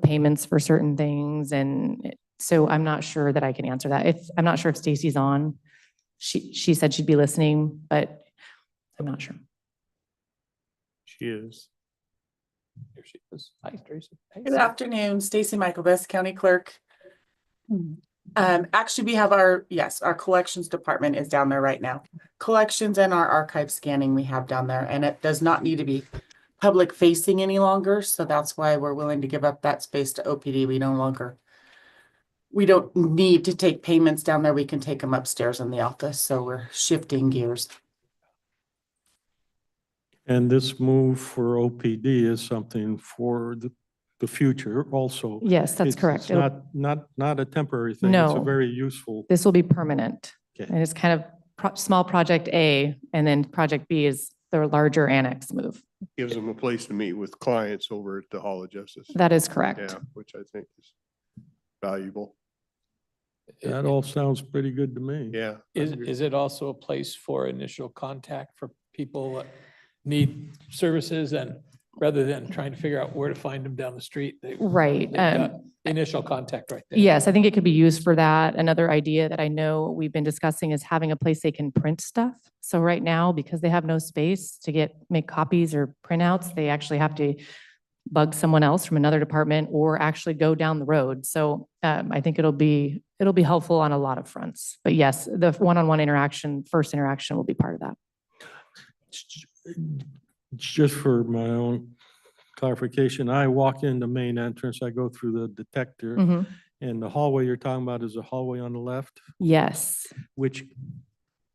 payments for certain things. And so I'm not sure that I can answer that. I'm not sure if Stacy's on. She said she'd be listening, but I'm not sure. She is. Here she is. Hi, Tracy. Hey, Good Sam. afternoon, Stacy Michaelvis, County Clerk. Actually, we have our collections department is down there right now. Collections and our archive scanning we have down there, and it does not need to be public facing any longer. So that's why we're willing to give up that space to OPD. We don't need to take payments down there. We can take them upstairs in the office. So we're shifting gears. and this move for OPD is something for the future also. Yes, that's It's correct. not a temporary thing. It's a No. very useful. This will be permanent. Okay. And it's kind of small project A, and then project B is the larger annex move. Gives them a place to meet with clients over at the Hall of Justice. That is correct. Yeah, which I think is valuable. That all sounds pretty good to me. Yeah. I agree. Is it also a place for initial contact for people that need services, and rather than trying to figure out where to find them down the street? Right. they've got initial contact right there. Yes, I think it could be used for that. Another idea that I know we've been discussing is having a place they can print stuff. So right now, because they have no space to make copies or printouts, they actually have to bug someone else from another department or actually go down the road. So I think it'll be helpful on a lot of fronts. But yes, the one-on-one interaction, first interaction will be part of that. Just for my own clarification, I walk in the main entrance, I go through the detector, Mhm. and the hallway you're talking about is a hallway on the left, Yes. which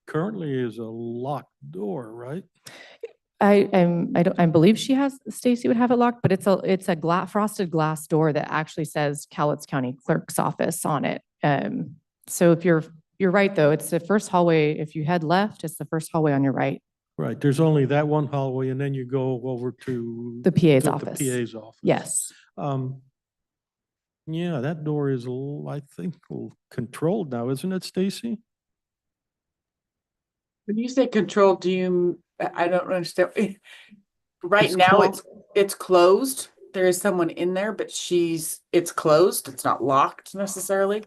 currently is a locked door, right? I believe Stacy would have it locked, but it's a frosted glass door that actually says Cowlitz County Clerk's Office on it. So if you're right though, it's the first hallway. If you head left, it's the first hallway on your right. Right, there's only that one hallway, and then you go over to The PA's the office. PA's office. Yes. Yeah, that door is, I think, controlled now, isn't it, Stacy? When you say control, I don't understand. Right It's now, closed. it's closed. There is someone in there, but it's closed. It's not locked necessarily.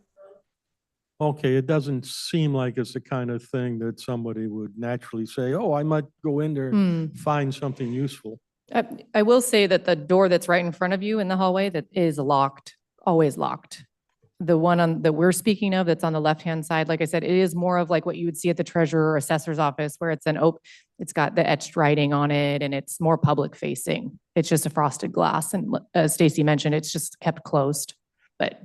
Okay, it doesn't seem like it's the kind of thing that somebody would naturally say, oh, I might go in there and find something useful. I will say that the door that's right in front of you in the hallway that is locked, always locked. the one on that we're speaking of that's on the left-hand side, like I said, it is more of like what you would see at the treasurer or assessor's office where it's it's got the etched writing on it and it's more public facing. It's just a frosted glass. And as Stacy mentioned, it's just kept closed. But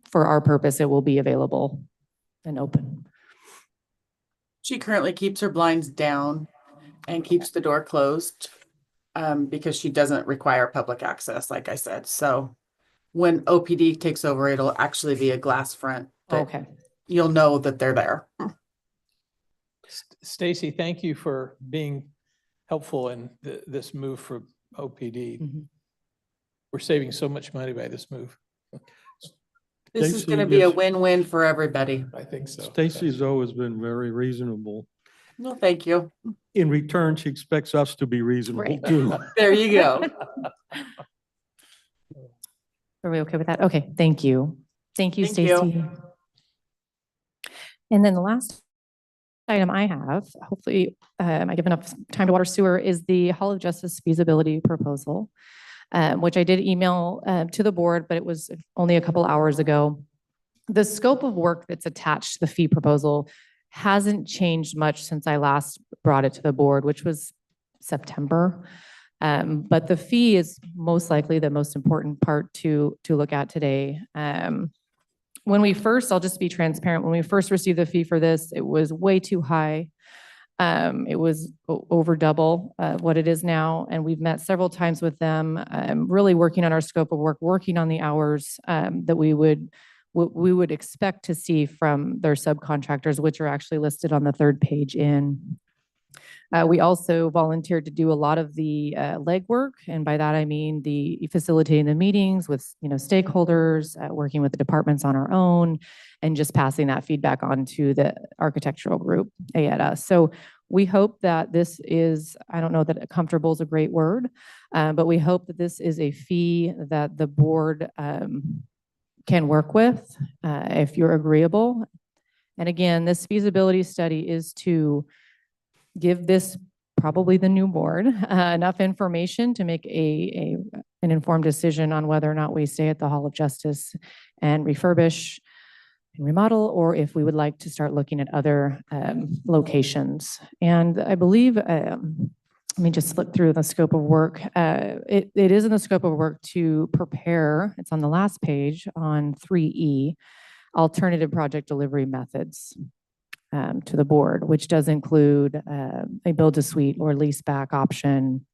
for our purpose, it will be available and open. She currently keeps her blinds down and keeps the door closed because she doesn't require public access, like I said. So when OPD takes over, it'll actually be a glass front. That Okay. you'll know that they're there. Stacy, thank you for being helpful in this move for OPD. Mhm. We're saving so much money by this move. This is Stacy going to be a gives- win-win for everybody. I think so. Stacy's always been very reasonable. No, thank you. In return, she expects us to be reasonable Right. too. There you go. Are we okay with that? Okay, thank you. Thank you, Thank you. Stacy. And then the last item I have, hopefully I give enough time to water sewer, is the Hall of Justice feasibility proposal, which I did email to the board, but it was only a couple hours ago. The scope of work that's attached to the fee proposal hasn't changed much since I last brought it to the board, which was September. But the fee is most likely the most important part to look at today. When we first, I'll just be transparent, when we first received the fee for this, it was way too high. It was over double what it is now. And we've met several times with them, really working on our scope of work, working on the hours that we would expect to see from their subcontractors, which are actually listed on the third page in. We also volunteered to do a lot of the legwork, and by that I mean the facilitating the meetings with stakeholders, working with the departments on our own, and just passing that feedback on to the architectural group AETA. So we hope that this is, I don't know that comfortable is a great word, but we hope that this is a fee that the board can work with if you're agreeable. And again, this feasibility study is to give this, probably the new board, enough information to make an informed decision on whether or not we stay at the Hall of Justice and refurbish and remodel, or if we would like to start looking at other locations. And I believe, let me just flip through the scope of work. It is in the scope of work to prepare, it's on the last page on 3E, alternative project delivery methods. To the board, which does include a build-to-suite or lease-back option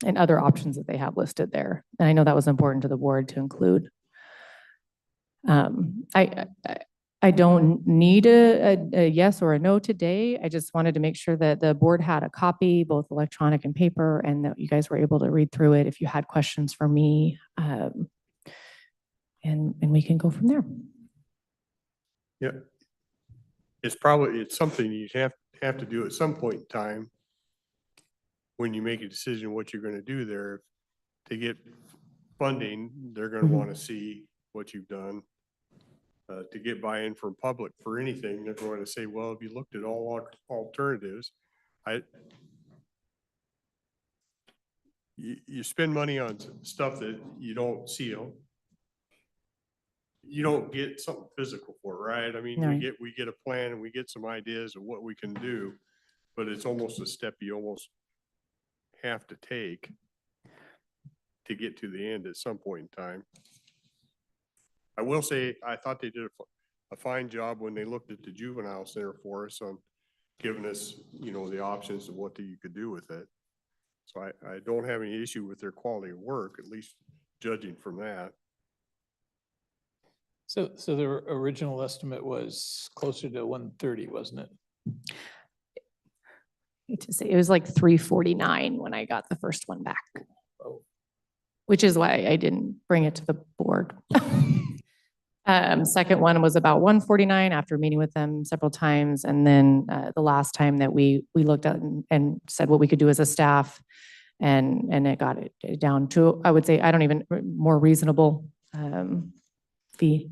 and other options that they have listed there. And I know that was important to the board to include. I don't need a yes or a no today. I just wanted to make sure that the board had a copy, both electronic and paper, and that you guys were able to read through it if you had questions for me. And we can go from there. Yeah. It's something you have to do at some point in time when you make a decision what you're going to do there. To get funding, they're going to want to see what you've done. To get buy-in from public for anything, they're going to say, well, if you looked at all alternatives, you spend money on stuff that you don't see. You don't get something physical for it, right? I mean, No. we get a plan and we get some ideas of what we can do, but it's almost a step you almost have to take to get to the end at some point in time. I will say, I thought they did a fine job when they looked at the juvenile center for us on giving us, the options of what you could do with it. So I don't have any issue with their quality of work, at least judging from that. So the original estimate was closer to 130, wasn't it? To say it was like 349 when I got the first one back, which is why I didn't bring it to the board. Second one was about 149 after meeting with them several times. And then the last time that we looked at and said what we could do as a staff, and it got it down to, I would say, I don't even, more reasonable fee.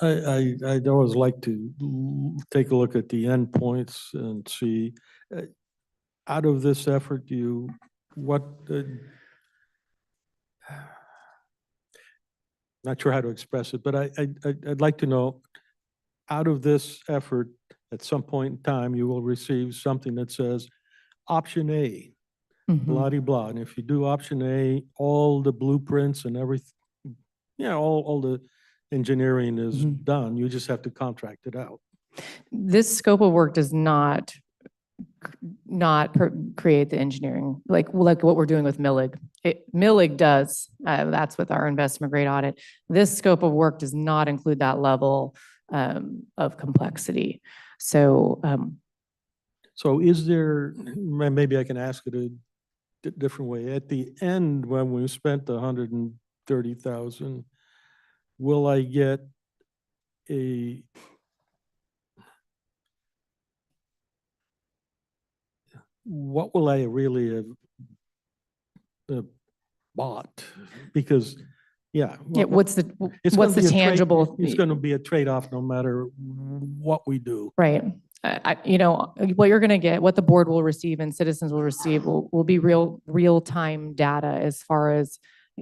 I'd always like to take a look at the endpoints and see, out of this effort, do you what, not sure how to express it, but I'd like to know, out of this effort, at some point in time, you will receive something that says, option A, Mhm. blah, de blah. And if you do option A, all the blueprints and everything, all the engineering is Mhm. done. You just have to contract it out. This scope of work does not create the engineering, like what we're doing with Millig. Millig does, that's with our investment grade audit. This scope of work does not include that level of complexity. So, So is there, maybe I can ask it a different way. At the end, when we spent 130,000, will I get a, what will I really have bought? Because, yeah. what's the it's gonna what's the be a trade- tangible? It's gonna be a trade-off no matter what we do. Right. What you're going to get, what the board will receive and citizens will receive will be real-time data as far as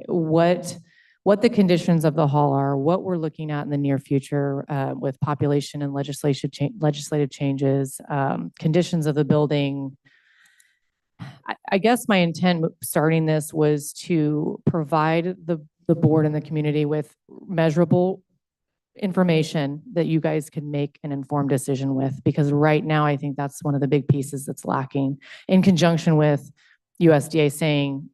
what the conditions of the hall are, what we're looking at in the near future with population and legislative changes, conditions of the building. I guess my intent starting this was to provide the board and the community with measurable information that you guys can make an informed decision with, because right now I think that's one of the big pieces that's lacking, in conjunction with USDA saying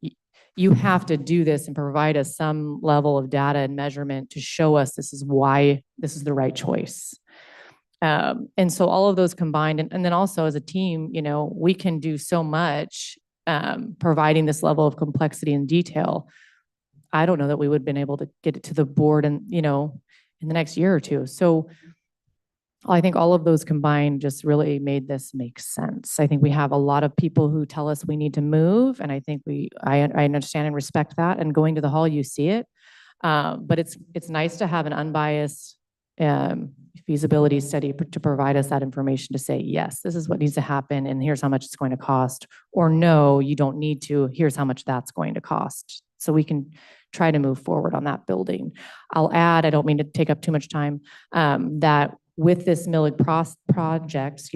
you have to do this and provide us some level of data and measurement to show us this is why this is the right choice. And so all of those combined, and then also as a team, we can do so much providing this level of complexity and detail. I don't know that we would have been able to get it to the board and, in the next year or two. So I think all of those combined just really made this make sense. I think we have a lot of people who tell us we need to move, and I think I understand and respect that. And going to the hall, you see it. But it's nice to have an unbiased feasibility study to provide us that information to say, yes, this is what needs to happen, and here's how much it's going to cost. Or no, you don't need to, here's how much that's going to cost. So we can try to move forward on that building. I'll add, I don't mean to take up too much time, that with this Millig project,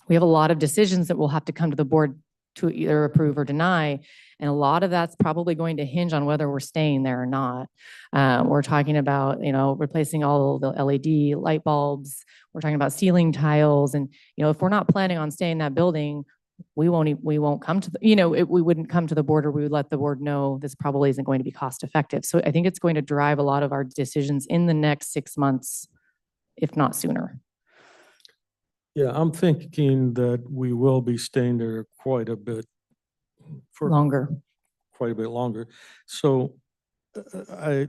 we have a lot of decisions that will have to come to the board to either approve or deny. And a lot of that's probably going to hinge on whether we're staying there or not. We're talking about, replacing all the LED light bulbs. We're talking about ceiling tiles. And, if we're not planning on staying in that building, we won't come to we wouldn't come to the board, or we would let the board know this probably isn't going to be cost effective. So I think it's going to drive a lot of our decisions in the next 6 months, if not sooner. Yeah, I'm thinking that we will be staying there quite a bit Longer. quite a bit longer. So I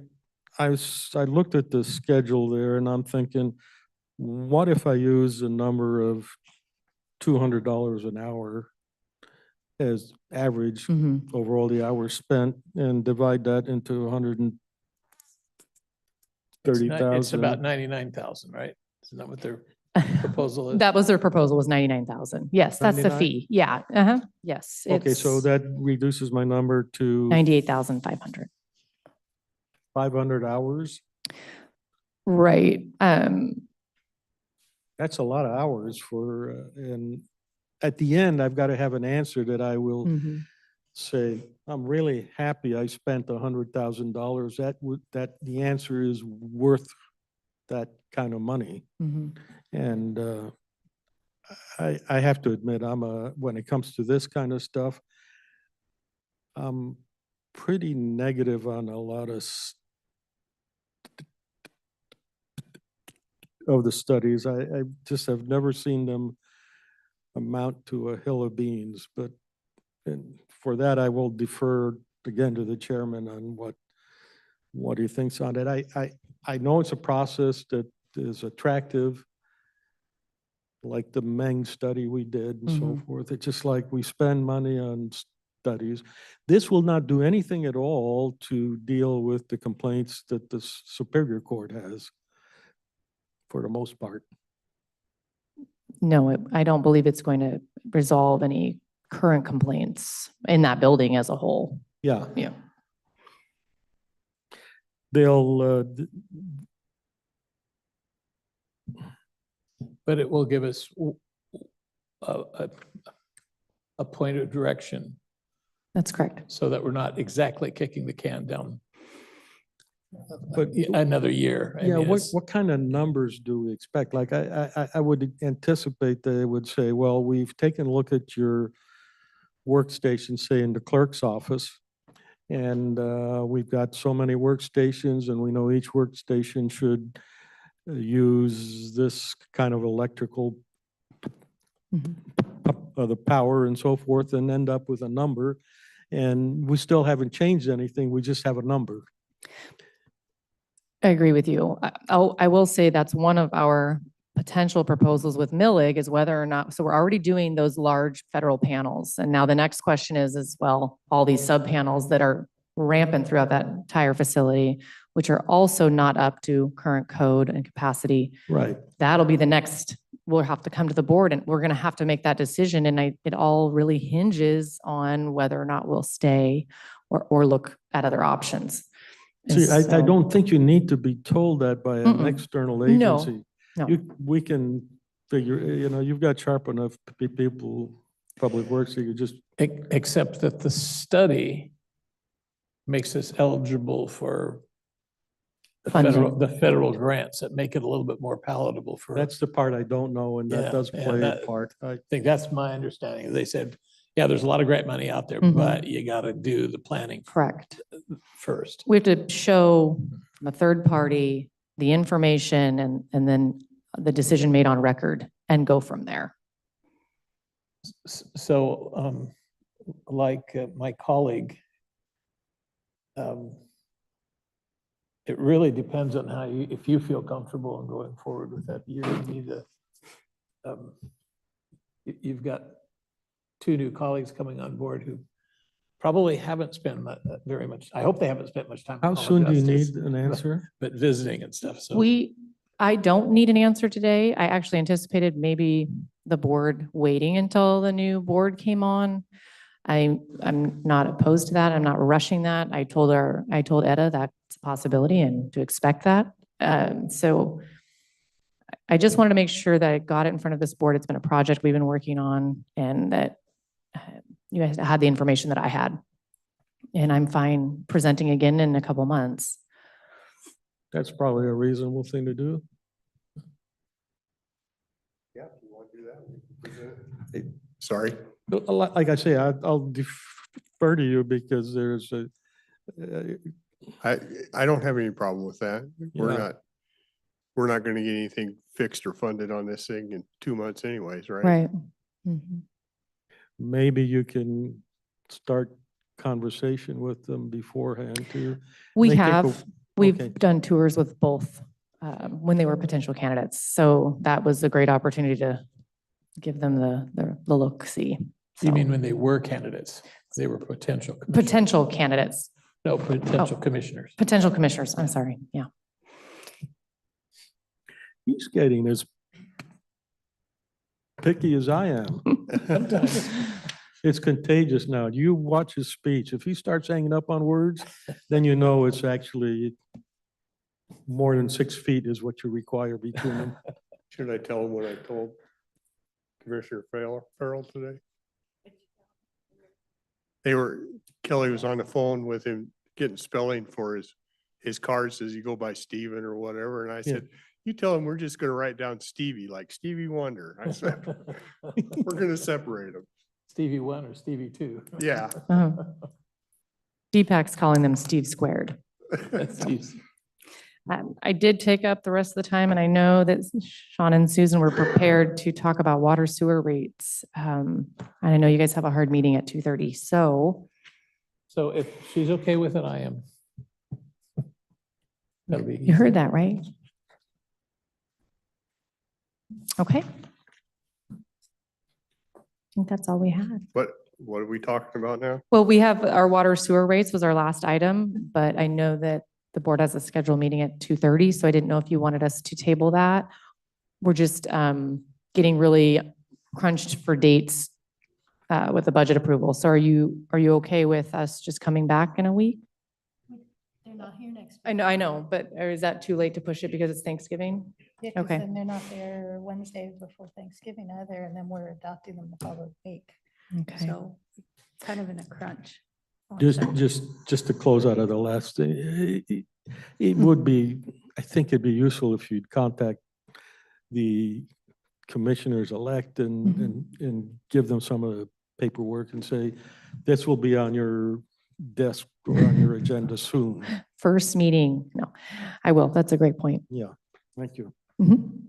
looked at the schedule there, and I'm thinking, what if I use a number of $200 an hour as average Mhm. over all the hours spent, and divide that into 130,000? It's about 99,000, right? Isn't that what their proposal is? That was their proposal, was 99,000. Yes, that's the 99? fee. Yeah. Yes. Okay, so it's that reduces my number to 98,500. 500 hours. Right. That's a lot of hours for, and at the end, I've got to have an answer that I will Mhm. say, I'm really happy I spent $100,000. That the answer is worth that kind of money. Mhm. And I have to admit, when it comes to this kind of stuff, I'm pretty negative on a lot of the studies. I just have never seen them amount to a hill of beans, but and for that, I will defer again to the chairman on what he thinks on it. I know it's a process that is attractive, like the Meng study we did and so Mhm. forth. It's just like we spend money on studies. This will not do anything at all to deal with the complaints that the Superior Court has, for the most part. No, I don't believe it's going to resolve any current complaints in that building as a whole. Yeah. Yeah. They'll, But it will give us a point of direction That's correct. so that we're not exactly kicking the can down But- another year. I yeah, mean, what, it's- what kind of numbers do we expect? Like, I would anticipate they would say, well, we've taken a look at your workstation, say in the clerk's office, and we've got so many workstations, and we know each workstation should use this kind of electrical, the power and so forth, and end up with a number. And we still haven't changed anything, we just have a number. I agree with you. I will say that's one of our potential proposals with Millig is whether or not, so we're already doing those large federal panels. And now the next question is well, all these sub panels that are rampant throughout that entire facility, which are also not up to current code and capacity. Right. That'll be the next, we'll have to come to the board and we're going to have to make that decision. And it all really hinges on whether or not we'll stay or look at other options. And See, I so- don't think you need to be told that by an Mm-mm. external No, agency. no. We can figure, you've got sharp enough people, public works, you could just, Except that the study makes us eligible for Funding. the federal grants that make it a little bit more palatable for. that's the part I don't know, and that Yeah, does yeah, play a that- part. I think that's my understanding. They said, yeah, there's a lot of grant money out there, Mhm. but you got to do the planning Correct. first. We have to show a third party the information and then the decision made on record and go from there. So, like my colleague, it really depends on how you, if you feel comfortable in going forward with that, you need to, you've got two new colleagues coming on board who probably haven't spent very much, I hope they haven't spent much time. in How College soon do you Justice, need an answer? But visiting and stuff, so. I don't need an answer today. I actually anticipated maybe the board waiting until the new board came on. I'm not opposed to that. I'm not rushing that. I told Etta that's a possibility and to expect that. So I just wanted to make sure that I got it in front of this board. It's been a project we've been working on and that you guys had the information that I had. And I'm fine presenting again in a couple months. That's probably a reasonable thing to do. Yeah, if you want to do that. we can present it. Sorry. Like I say, I'll defer to you because there's a, I don't have any problem with that. Yeah. We're not going to get anything fixed or funded on this thing in 2 months anyways, right? Right. Mhm. maybe you can start conversation with them beforehand too. We They take a- have, we've okay. done tours with both when they were potential candidates. So that was a great opportunity to give them the look, see. You So, mean when they were candidates? They were potential. commissioners. potential candidates, No, potential commissioners. potential commissioners, I'm sorry, yeah. He's getting as picky as I am. Sometimes. It's contagious now. You watch his speech. If he starts hanging up on words, then you know it's actually more than 6 feet is what you require between them. Should I tell him what I told Commissioner Farrell today? Kelly was on the phone with him getting spelling for his card, says you go by Steven or whatever. And I Yeah. said, you tell him we're just going to write down Stevie, like Stevie Wonder. I said, we're going to separate them. Stevie 1 or Stevie 2. Yeah. Deepak's calling them Steve Squared. That's Steve's. I did take up the rest of the time, and I know that Sean and Susan were prepared to talk about water sewer rates. And I know you guys have a hard meeting at 2:30, so So if she's okay with it, I am. That'll be you heard that, right? Okay. I think that's all we had. What are we talking about now? Well, we have our water sewer rates was our last item, but I know that the board has a scheduled meeting at 2:30, so I didn't know if you wanted us to table that. We're just getting really crunched for dates with the budget approval. So are you okay with us just coming back in a week? They're not here next. I know, but or is that too late to push it because it's Thanksgiving? Yeah, 'cause Okay. then they're not there Wednesday before Thanksgiving either, and then we're adopting them the following week. Okay. So kind of in a crunch. Just to close out of the last, thing, it would be, I think it'd be useful if you'd contact the commissioners-elect and give them some of the paperwork and say, this will be on your desk or on your agenda soon. First meeting. No, I will. That's a great point. Yeah, thank you. Mhm.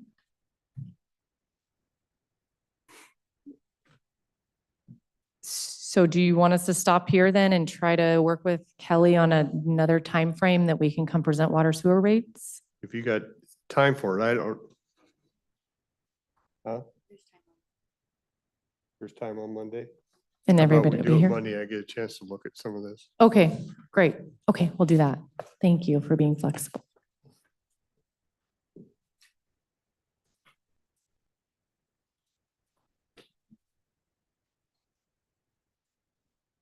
So do you want us to stop here then and try to work with Kelly on another time frame that we can come present water sewer rates? If you got time for it, I don't. Huh? There's time on Monday? And How about everybody we will do be it here? Monday, I get a chance to look at some of this. Okay, great. Okay, we'll do that. Thank you for being flexible.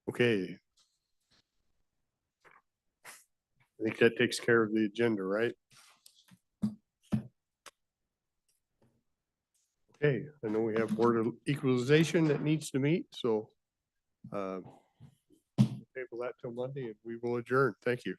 Okay. I think that takes care of the agenda, right? Okay, I know we have Board of Equalization that needs to meet, so table that till Monday and we will adjourn. Thank you.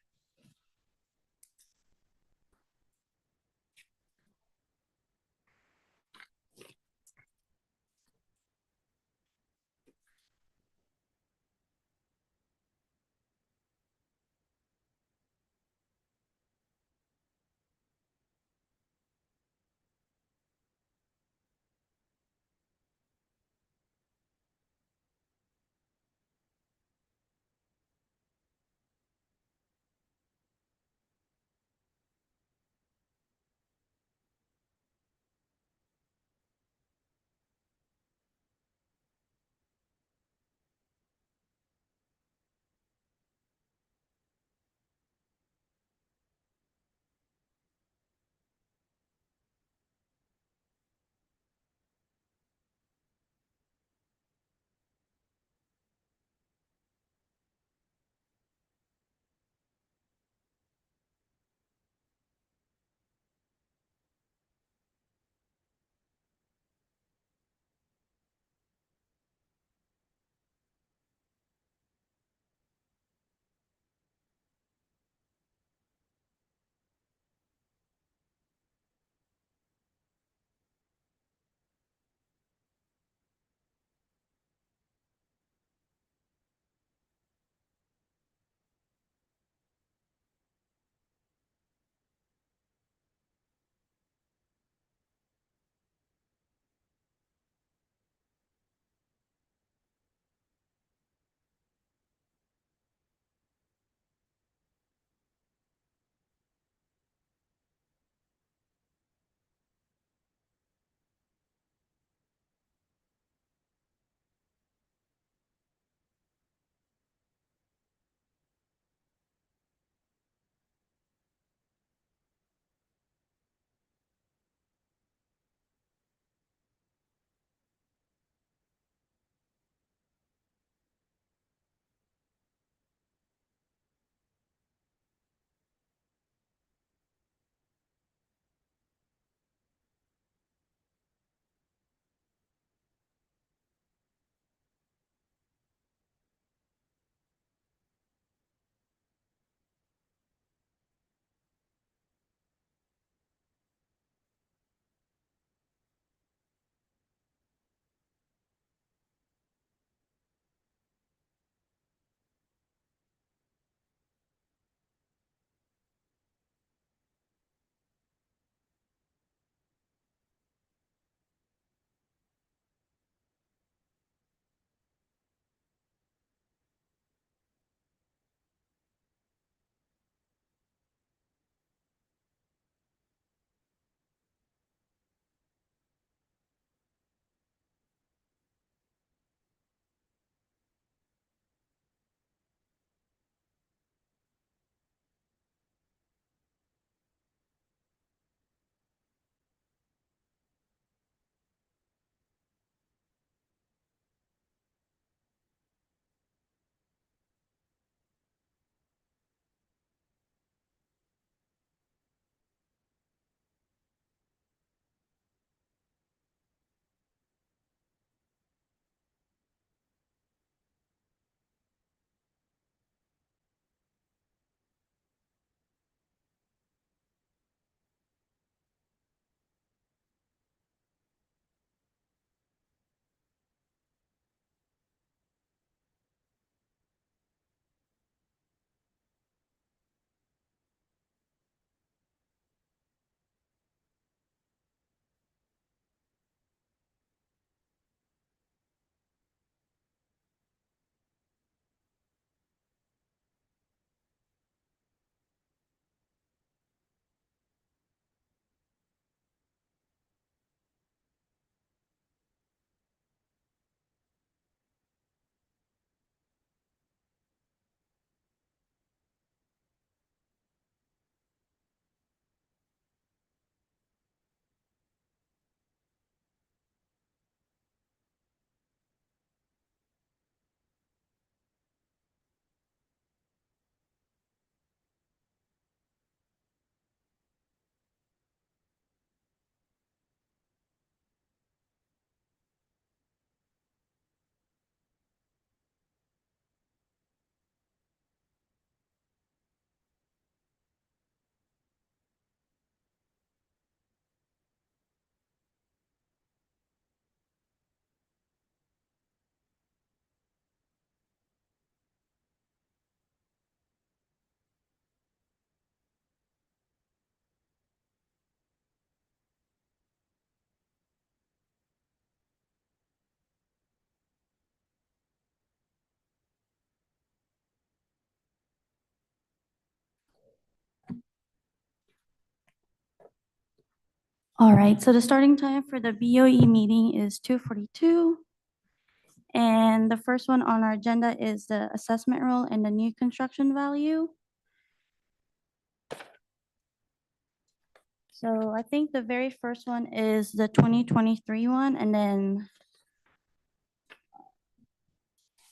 All right, so the starting time for the BOE meeting is 2:42. And the first one on our agenda is the assessment rule and the new construction value. So I think the very first one is the 2023 one,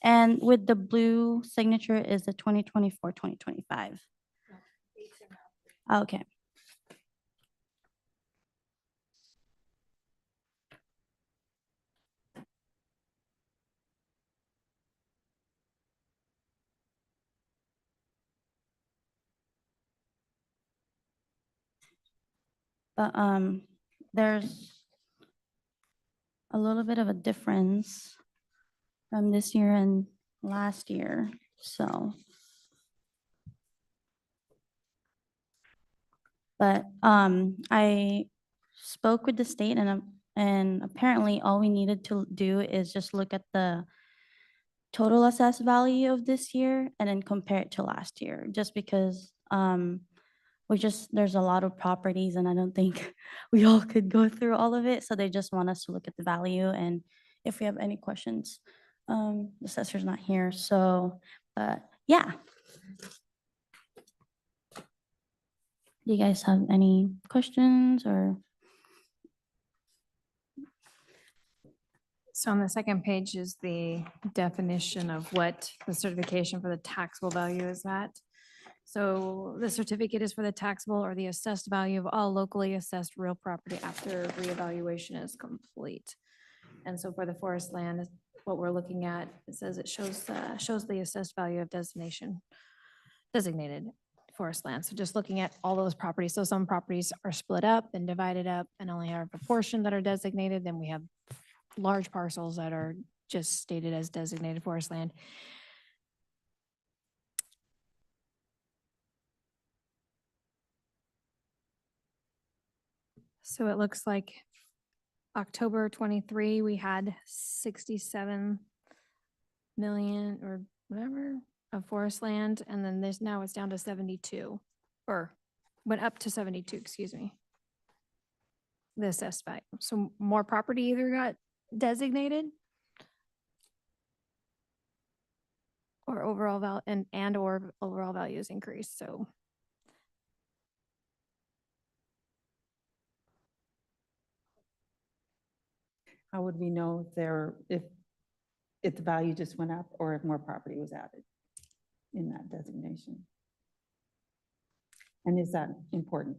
and with the blue signature is the 2024, 2025. Okay. But there's a little bit of a difference from this year and last year, so. But I spoke with the state and apparently all we needed to do is just look at the total assessed value of this year and then compare it to last year, just because there's a lot of properties and I don't think we all could go through all of it. So they just want us to look at the value, and if we have any questions, the assessor's not here. So, but yeah. Do you guys have any questions or? So on the second page is the definition of what the certification for the taxable value is at. So the certificate is for the taxable or the assessed value of all locally assessed real property after reevaluation is complete. And so for the forest land, what we're looking at, it says it shows the assessed value of designated forest land. So just looking at all those properties. So some properties are split up and divided up and only have a portion that are designated. Then we have large parcels that are just stated as designated forest land. So it looks like October 23, we had 67 million or whatever of forest land. And then now it's down to 72, or went up to 72, excuse me. The assessed value. So more property either got designated or overall value and or overall values increased. So how would we know if the value just went up or if more property was added in that designation? And is that important?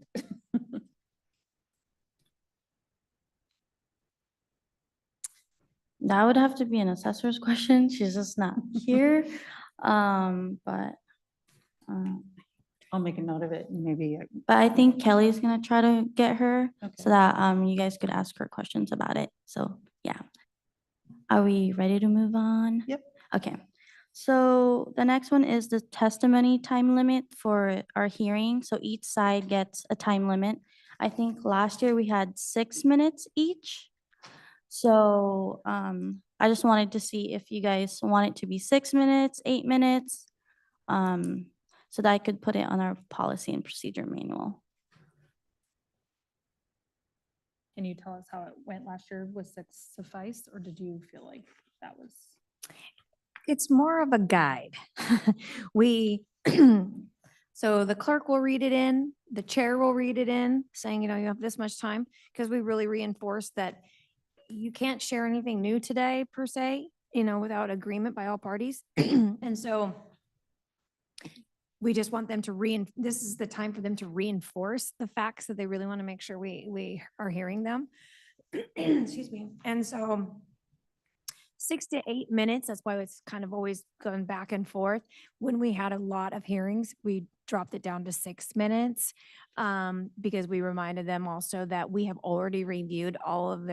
That would have to be an assessor's question. She's just not here. But I'll make a note of it and maybe. I think Kelly's gonna try to get her Okay. so that you guys could ask her questions about it. So yeah. Are we ready to move on? Yep. Okay. So the next one is the testimony time limit for our hearing. So each side gets a time limit. I think last year we had 6 minutes each. So I just wanted to see if you guys want it to be 6 minutes, 8 minutes, so that I could put it on our policy and procedure manual. can you tell us how it went last year? Was it suffice, or did you feel like that was? It's more of a guide. We, so the clerk will read it in, the chair will read it in, saying, you know, you have this much time, because we really reinforce that you can't share anything new today per se, you know, without agreement by all parties. And so we just want them to this is the time for them to reinforce the facts that they really want to make sure we are hearing them. Excuse me. And so 6 to 8 minutes, that's why it's kind of always gone back and forth. When we had a lot of hearings, we dropped it down to 6 minutes because we reminded them also that we have already reviewed all of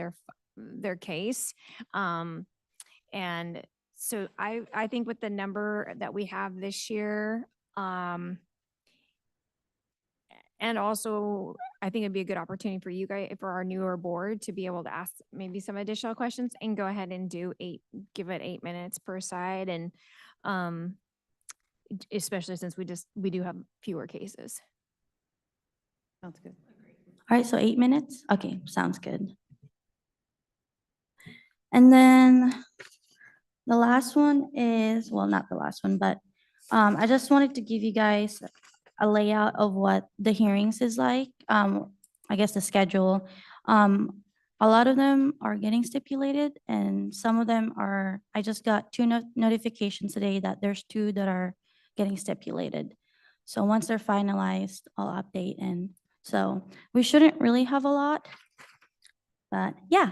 their case. And so I think with the number that we have this year, and also I think it'd be a good opportunity for you guys, for our newer board, to be able to ask maybe some additional questions and go ahead and give it 8 minutes per side. And especially since we do have fewer cases. Sounds good. All right, so 8 minutes? Okay, sounds good. And then the last one is, well, not the last one, but I just wanted to give you guys a layout of what the hearings is like. I guess the schedule. A lot of them are getting stipulated and some of them are, I just got two notifications today that there's two that are getting stipulated. So once they're finalized, I'll update. And so we shouldn't really have a lot, but yeah.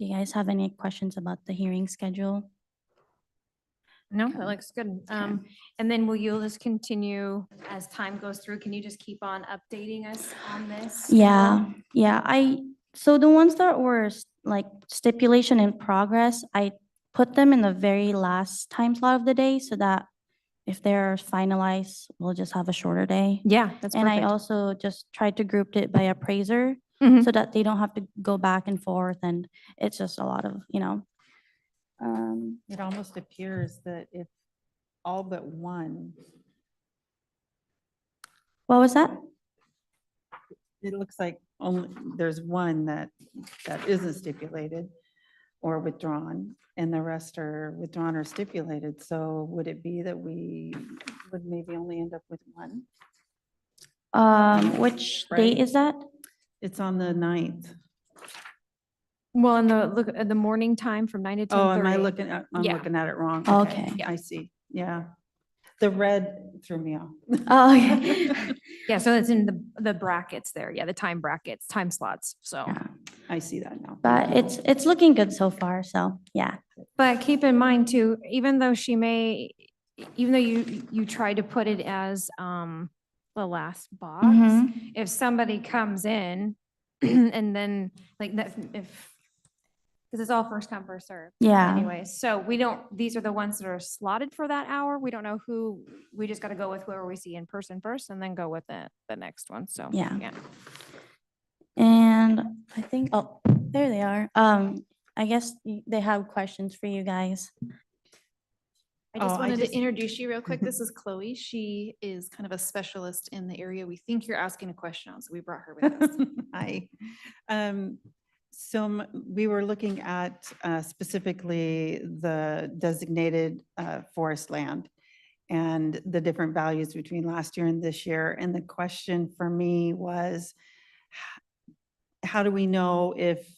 Do you guys have any questions about the hearing schedule? No, that looks good. And then will you just continue as time goes through? Can you just keep on updating us on this? Yeah, yeah, so the ones that were like stipulation in progress, I put them in the very last time slot of the day so that if they're finalized, we'll just have a shorter day. Yeah, that's And I perfect. also just tried to group it by appraiser Mhm. so that they don't have to go back and forth and it's just a lot of, It almost appears that if all but one, what was that? it looks like only, there's one that isn't stipulated or withdrawn, and the rest are withdrawn or stipulated. So would it be that we would maybe only end up with one? Which Right. date is that? It's on the 9th. Well, and look at the morning time from 9 to 10:30. Oh, am I looking at, I'm Yeah. looking at it wrong. Okay. I see. Yeah. The red threw me off. Oh, okay. Yeah, so it's in the brackets there. Yeah, the time brackets, time slots. So, Yeah. I see that now. But it's looking good so far, so yeah. but keep in mind too, even though you tried to put it as the last box, Mhm. if somebody comes in and then like that, because it's all first come, first served. Yeah. Anyway, so these are the ones that are slotted for that hour. We don't know who, we just got to go with whoever we see in person first and then go with the next one. So, Yeah. And I think, oh, there they are. I guess they have questions for you guys. I just Oh, I wanted just- to introduce you real quick. This is Chloe. She is kind of a specialist in the area we think you're asking a question on, so we brought her with us. Hi. So we were looking at specifically the designated forest land and the different values between last year and this year. And the question for me was, how do we know if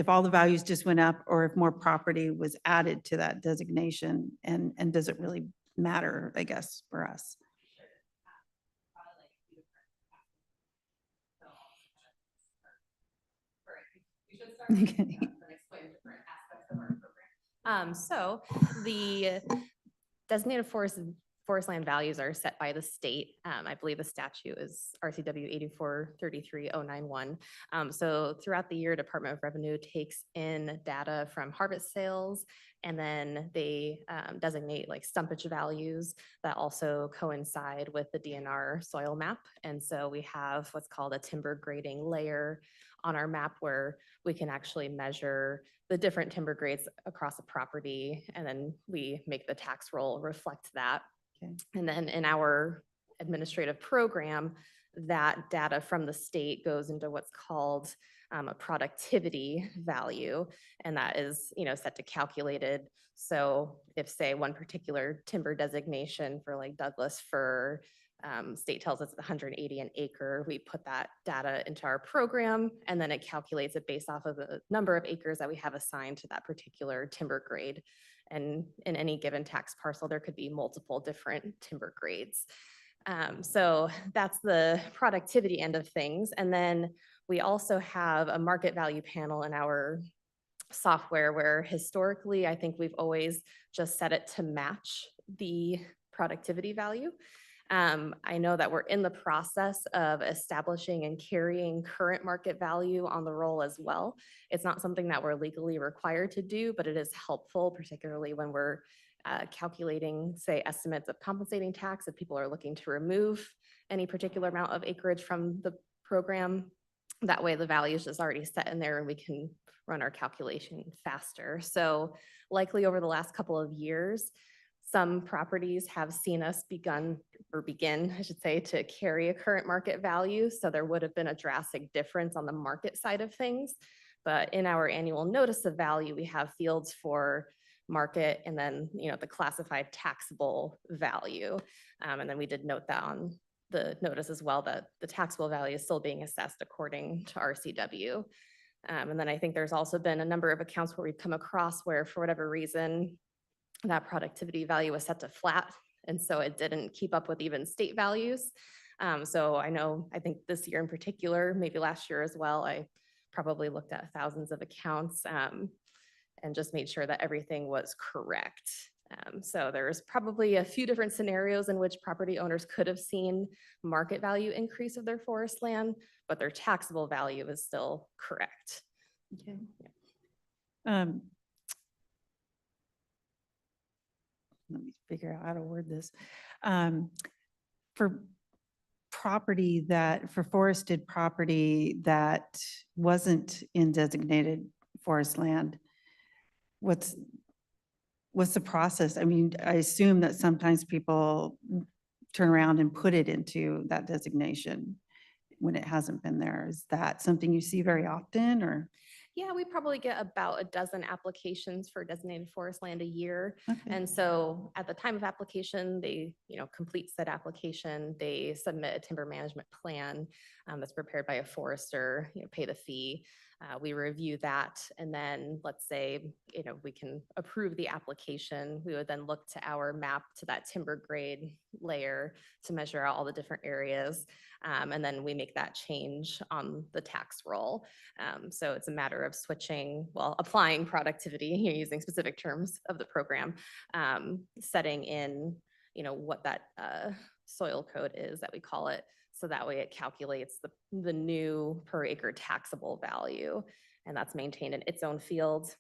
all the values just went up or if more property was added to that designation? And does it really matter, I guess, for us? Okay. So the designated forest land values are set by the state. I believe the statute is RCW 8433-091. So throughout the year, Department of Revenue takes in data from harvest sales, and then they designate like stumpage values that also coincide with the DNR soil map. And so we have what's called a timber grading layer on our map where we can actually measure the different timber grades across a property, and then we make the tax roll reflect that. Okay. And then in our administrative program, that data from the state goes into what's called a productivity value, and that is, set to calculated. So if, say, one particular timber designation for like Douglas fir, state tells us it's 180 an acre, we put that data into our program, and then it calculates it based off of the number of acres that we have assigned to that particular timber grade. And in any given tax parcel, there could be multiple different timber grades. So that's the productivity end of things. And then we also have a market value panel in our software where historically, I think we've always just set it to match the productivity value. I know that we're in the process of establishing and carrying current market value on the roll as well. It's not something that we're legally required to do, but it is helpful, particularly when we're calculating, say, estimates of compensating tax if people are looking to remove any particular amount of acreage from the program. That way the value is just already set in there and we can run our calculation faster. So likely over the last couple of years, some properties have seen us begin, I should say, to carry a current market value. So there would have been a drastic difference on the market side of things. But in our annual notice of value, we have fields for market and then, the classified taxable value. And then we did note that on the notice as well, that the taxable value is still being assessed according to RCW. And then I think there's also been a number of accounts where we've come across where for whatever reason, that productivity value was set to flat. And so it didn't keep up with even state values. So I think this year in particular, maybe last year as well, I probably looked at thousands of accounts and just made sure that everything was correct. So there's probably a few different scenarios in which property owners could have seen market value increase of their forest land, but their taxable value is still correct. Okay. Let me figure out how to word this. For forested property that wasn't in designated forest land, what's the process? I mean, I assume that sometimes people turn around and put it into that designation when it hasn't been there. Is that something you see very often, or? Yeah, we probably get about a dozen applications for designated forest land a year. Okay. And so at the time of application, they, complete said application, they submit a timber management plan that's prepared by a forester, pay the fee. We review that, and then let's say, we can approve the application. We would then look to our map to that timber grade layer to measure out all the different areas. And then we make that change on the tax roll. So it's a matter of applying productivity, using specific terms of the program, setting in, what that soil code is that we call it. So that way it calculates the new per acre taxable value, and that's maintained in its own field.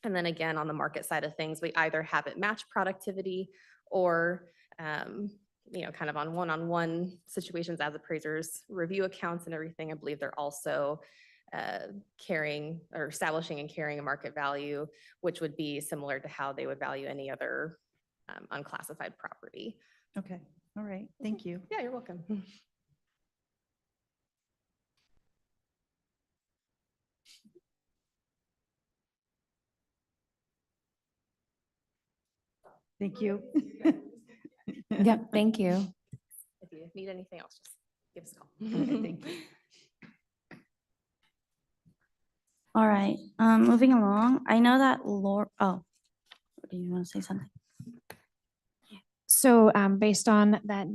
And then again, on the market side of things, we either have it match productivity or, kind of on one-on-one situations as appraisers review accounts and everything. I believe they're also carrying or establishing and carrying a market value, which would be similar to how they would value any other unclassified property. Okay. All right. Thank you. Yeah, you're welcome. Thank you. Yep, thank you. If you need anything else, just give us a call. Okay, thank you. All right, moving along. I know that do you want to say something? So based on that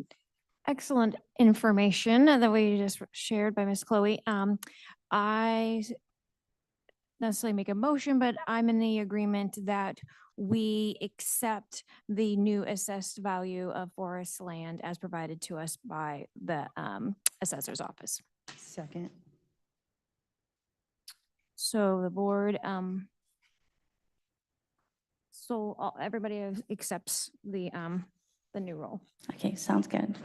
excellent information that we just shared by Ms. Chloe, I necessarily make a motion, but I'm in the agreement that we accept the new assessed value of forest land as provided to us by the assessor's office. Second. So the board, everybody accepts the new role. Okay, sounds good.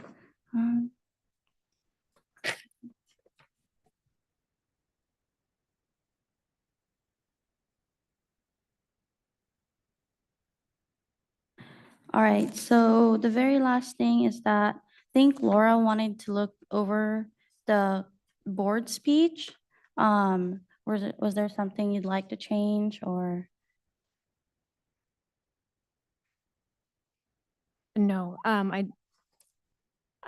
All right, so the very last thing is that I think Laura wanted to look over the board speech. Was there something you'd like to change, or? No, I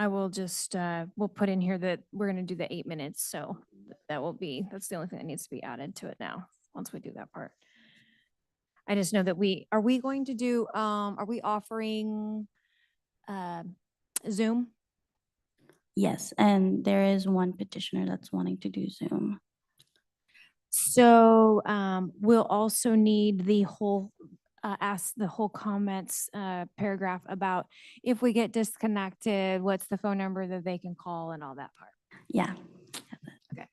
will just, we'll put in here that we're going to do the 8 minutes. So that's the only thing that needs to be added to it now, once we do that part. I just know that are we offering Zoom? Yes, and there is one petitioner that's wanting to do Zoom. So we'll also need the whole, ask the whole comments paragraph about if we get disconnected, what's the phone number that they can call and all that part. Yeah. Okay.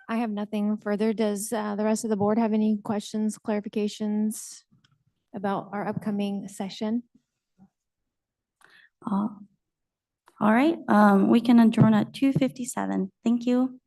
I have nothing further. Does the rest of the board have any questions, clarifications about our upcoming session? All All right, we can adjourn at 2:57. Thank you.